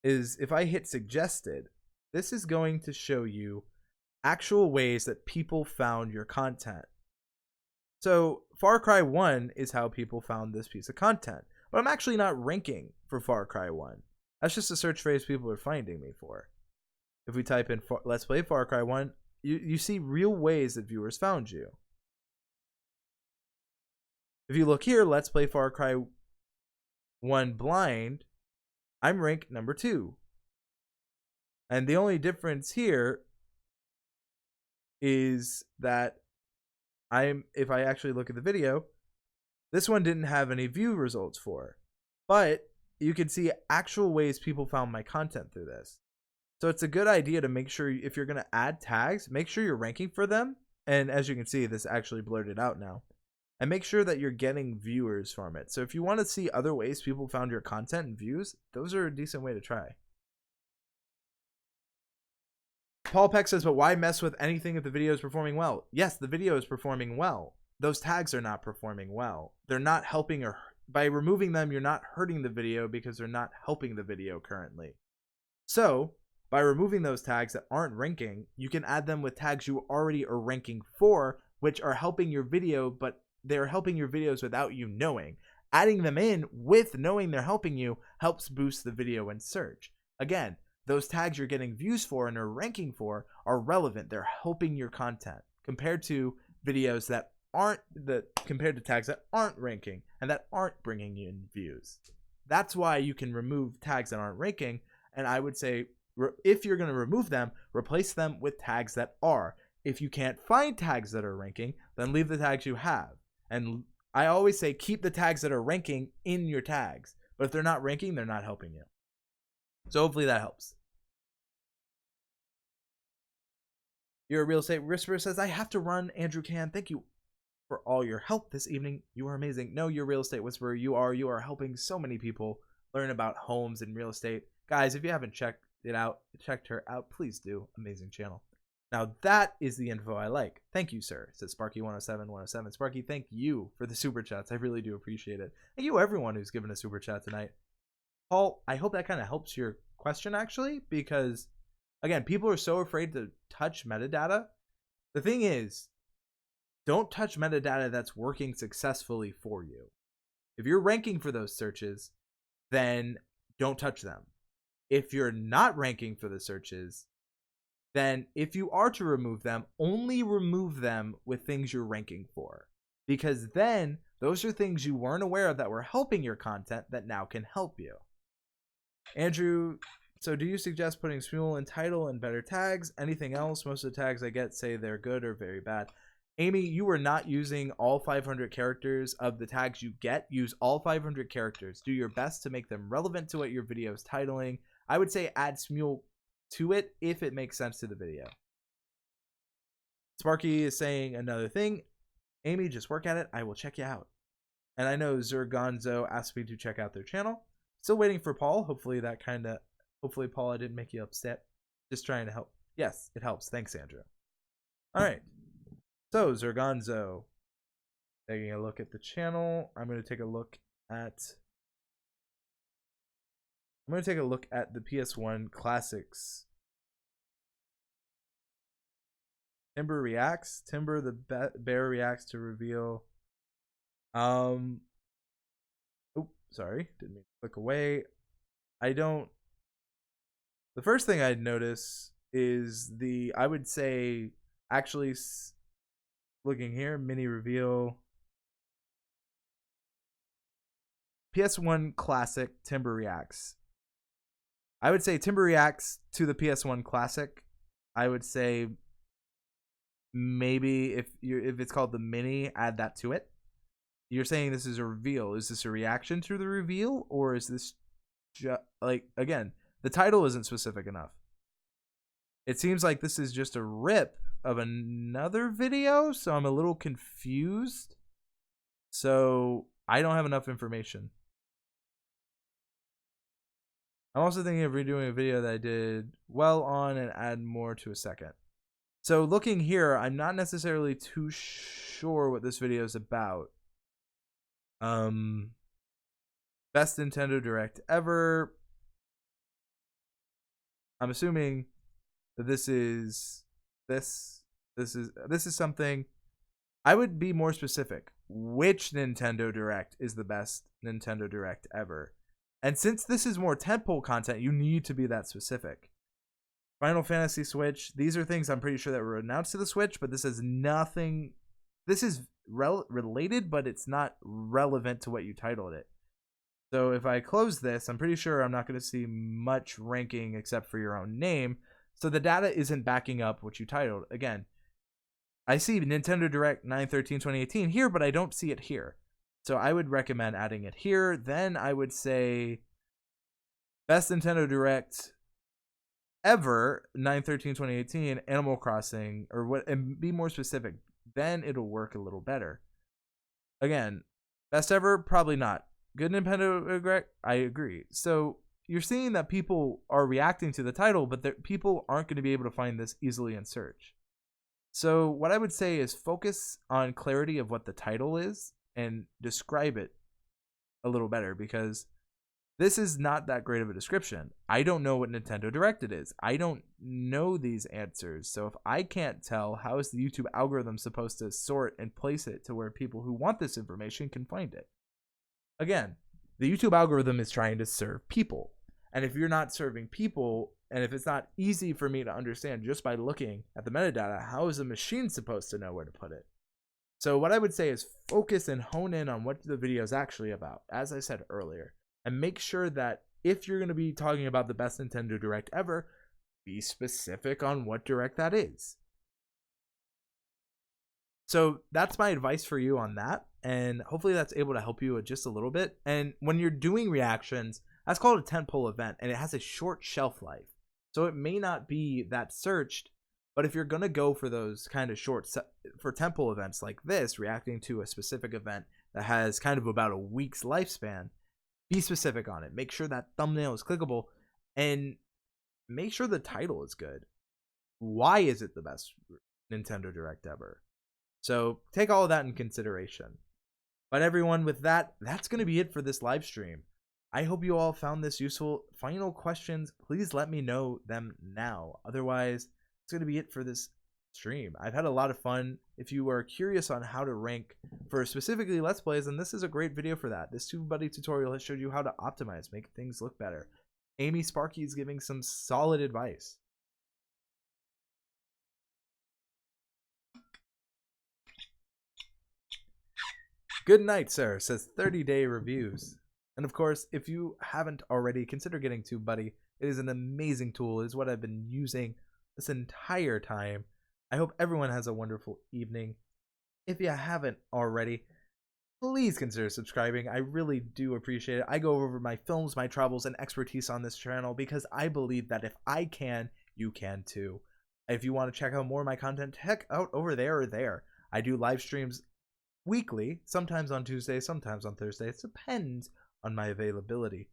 is if I hit suggested, this is going to show you actual ways that people found your content. So Far Cry 1 is how people found this piece of content. But I'm actually not ranking for Far Cry 1. That's just a search phrase people are finding me for. If we type in Let's Play Far Cry 1, you see real ways that viewers found you. If you look here, Let's Play Far Cry 1 Blind, I'm ranked number 2. And the only difference here is that if I actually look at the video, this one didn't have any view results for, but you can see actual ways people found my content through this. So it's a good idea to make sure if you're going to add tags, make sure you're ranking for them. And as you can see, this actually blurred it out now. And make sure that you're getting viewers from it. So if you want to see other ways people found your content and views, those are a decent way to try. Paul Peck says, but why mess with anything if the video is performing well? Yes, the video is performing well. Those tags are not performing well. They're not helping, or by removing them, you're not hurting the video because they're not helping the video currently. So by removing those tags that aren't ranking, you can add them with tags you already are ranking for, which are helping your video, but they're helping your videos without you knowing. Adding them in with knowing they're helping you helps boost the video in search. Again, those tags you're getting views for and are ranking for are relevant. They're helping your content compared to videos that aren't compared to tags that aren't ranking and that aren't bringing you in views. That's why you can remove tags that aren't ranking. And I would say if you're going to remove them, replace them with tags that are. If you can't find tags that are ranking, then leave the tags you have. And I always say keep the tags that are ranking in your tags. But if they're not ranking, they're not helping you. So hopefully that helps. You're a real estate whisperer says, I have to run, Andrew Can. Thank you for all your help this evening. You are amazing. No, you're Real Estate Whisperer. You are helping so many people learn about homes and real estate. Guys, if you haven't checked her out, please do. Amazing channel. Now that is the info I like. Thank you, sir, says Sparky107. Sparky, thank you for the super chats. I really do appreciate it. Thank you everyone who's given a super chat tonight. Paul, I hope that kind of helps your question, actually, because again, people are so afraid to touch metadata. The thing is, don't touch metadata that's working successfully for you. If you're ranking for those searches, then don't touch them. If you're not ranking for the searches, then if you are to remove them, only remove them with things you're ranking for. Because then those are things you weren't aware of that were helping your content that now can help you. Andrew, so do you suggest putting Smule in title and better tags? Anything else? Most of the tags I get say they're good or very bad. Amy, you are not using all 500 characters of the tags you get. Use all 500 characters. Do your best to make them relevant to what your video is titling. I would say add Smule to it if it makes sense to the video. Sparky is saying another thing. Amy, just work at it. I will check you out. And I know Zergonzo asked me to check out their channel. Still waiting for Paul. Hopefully Paul, I didn't make you upset. Just trying to help. Yes, it helps. Thanks, Andrew. All right. So Zergonzo, taking a look at the channel. I'm going to take a look at the PS1 classics. Timber reacts. Timber the bear reacts to reveal. Sorry, didn't mean to click away. The first thing I'd notice is I would say, actually, looking here, mini reveal. PS1 classic Timber reacts. I would say Timber reacts to the PS1 classic. I would say maybe if it's called the mini, add that to it. You're saying this is a reveal. Is this a reaction to the reveal, or is this like, again, the title isn't specific enough. It seems like this is just a rip of another video, so I'm a little confused. So I don't have enough information. I'm also thinking of redoing a video that I did well on and add more to a second. So looking here, I'm not necessarily too sure what this video is about. Best Nintendo Direct ever. I'm assuming that this is something. I would be more specific. Which Nintendo Direct is the best Nintendo Direct ever? And since this is more tentpole content, you need to be that specific. Final Fantasy Switch. These are things I'm pretty sure that were announced to the Switch, but this is nothing. This is related, but it's not relevant to what you titled it. So if I close this, I'm pretty sure I'm not going to see much ranking except for your own name. So the data isn't backing up what you titled. Again, I see Nintendo Direct 9/13/2018 here, but I don't see it here. So I would recommend adding it here. Then I would say Best Nintendo Direct ever 9/13/2018, Animal Crossing, or what, and be more specific. Then it'll work a little better. Again, best ever, probably not. Good Nintendo Direct, I agree. So you're seeing that people are reacting to the title, but people aren't going to be able to find this easily in search. So what I would say is focus on clarity of what the title is and describe it a little better, because this is not that great of a description. I don't know what Nintendo Direct it is. I don't know these answers. So if I can't tell, how is the YouTube algorithm supposed to sort and place it to where people who want this information can find it? Again, the YouTube algorithm is trying to serve people. And if you're not serving people, and if it's not easy for me to understand just by looking at the metadata, how is a machine supposed to know where to put it? So what I would say is focus and hone in on what the video is actually about, as I said earlier. And make sure that if you're going to be talking about the best Nintendo Direct ever, be specific on what Direct that is. So that's my advice for you on that. And hopefully that's able to help you just a little bit. And when you're doing reactions, that's called a tentpole event, and it has a short shelf life. So it may not be that searched But if you're going to go for those kind of for temple events like this, reacting to a specific event that has kind of about a week's lifespan, be specific on it. Make sure that thumbnail is clickable, and make sure the title is good. Why is it the best Nintendo Direct ever? So take all of that in consideration. But everyone, with that, that's going to be it for this live stream. I hope you all found this useful. Final questions, please let me know them now. Otherwise, it's going to be it for this stream. I've had a lot of fun. If you are curious on how to rank for specifically Let's Plays, then this is a great video for that. This TubeBuddy tutorial has showed you how to optimize, make things look better. Amy Sparky is giving some solid advice. Good night, sir, says 30-day reviews. And of course, if you haven't already, consider getting TubeBuddy. It is an amazing tool. It is what I've been using this entire time. I hope everyone has a wonderful evening. If you haven't already, please consider subscribing. I really do appreciate it. I go over my films, my travels, and expertise on this channel because I believe that if I can, you can too. If you want to check out more of my content, heck out over there or there. I do live streams weekly, sometimes on Tuesday, sometimes on Thursday. It depends on my availability.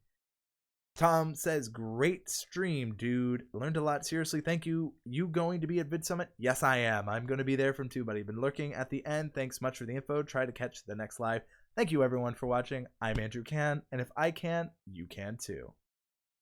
Tom says, great stream, dude. Learned a lot. Seriously, thank you. You going to be at Vid Summit? Yes, I am. I'm going to be there from TubeBuddy. Been lurking at the end. Thanks much for the info. Try to catch the next live. Thank you, everyone, for watching. I'm Andrew Can, and if I can, you can too.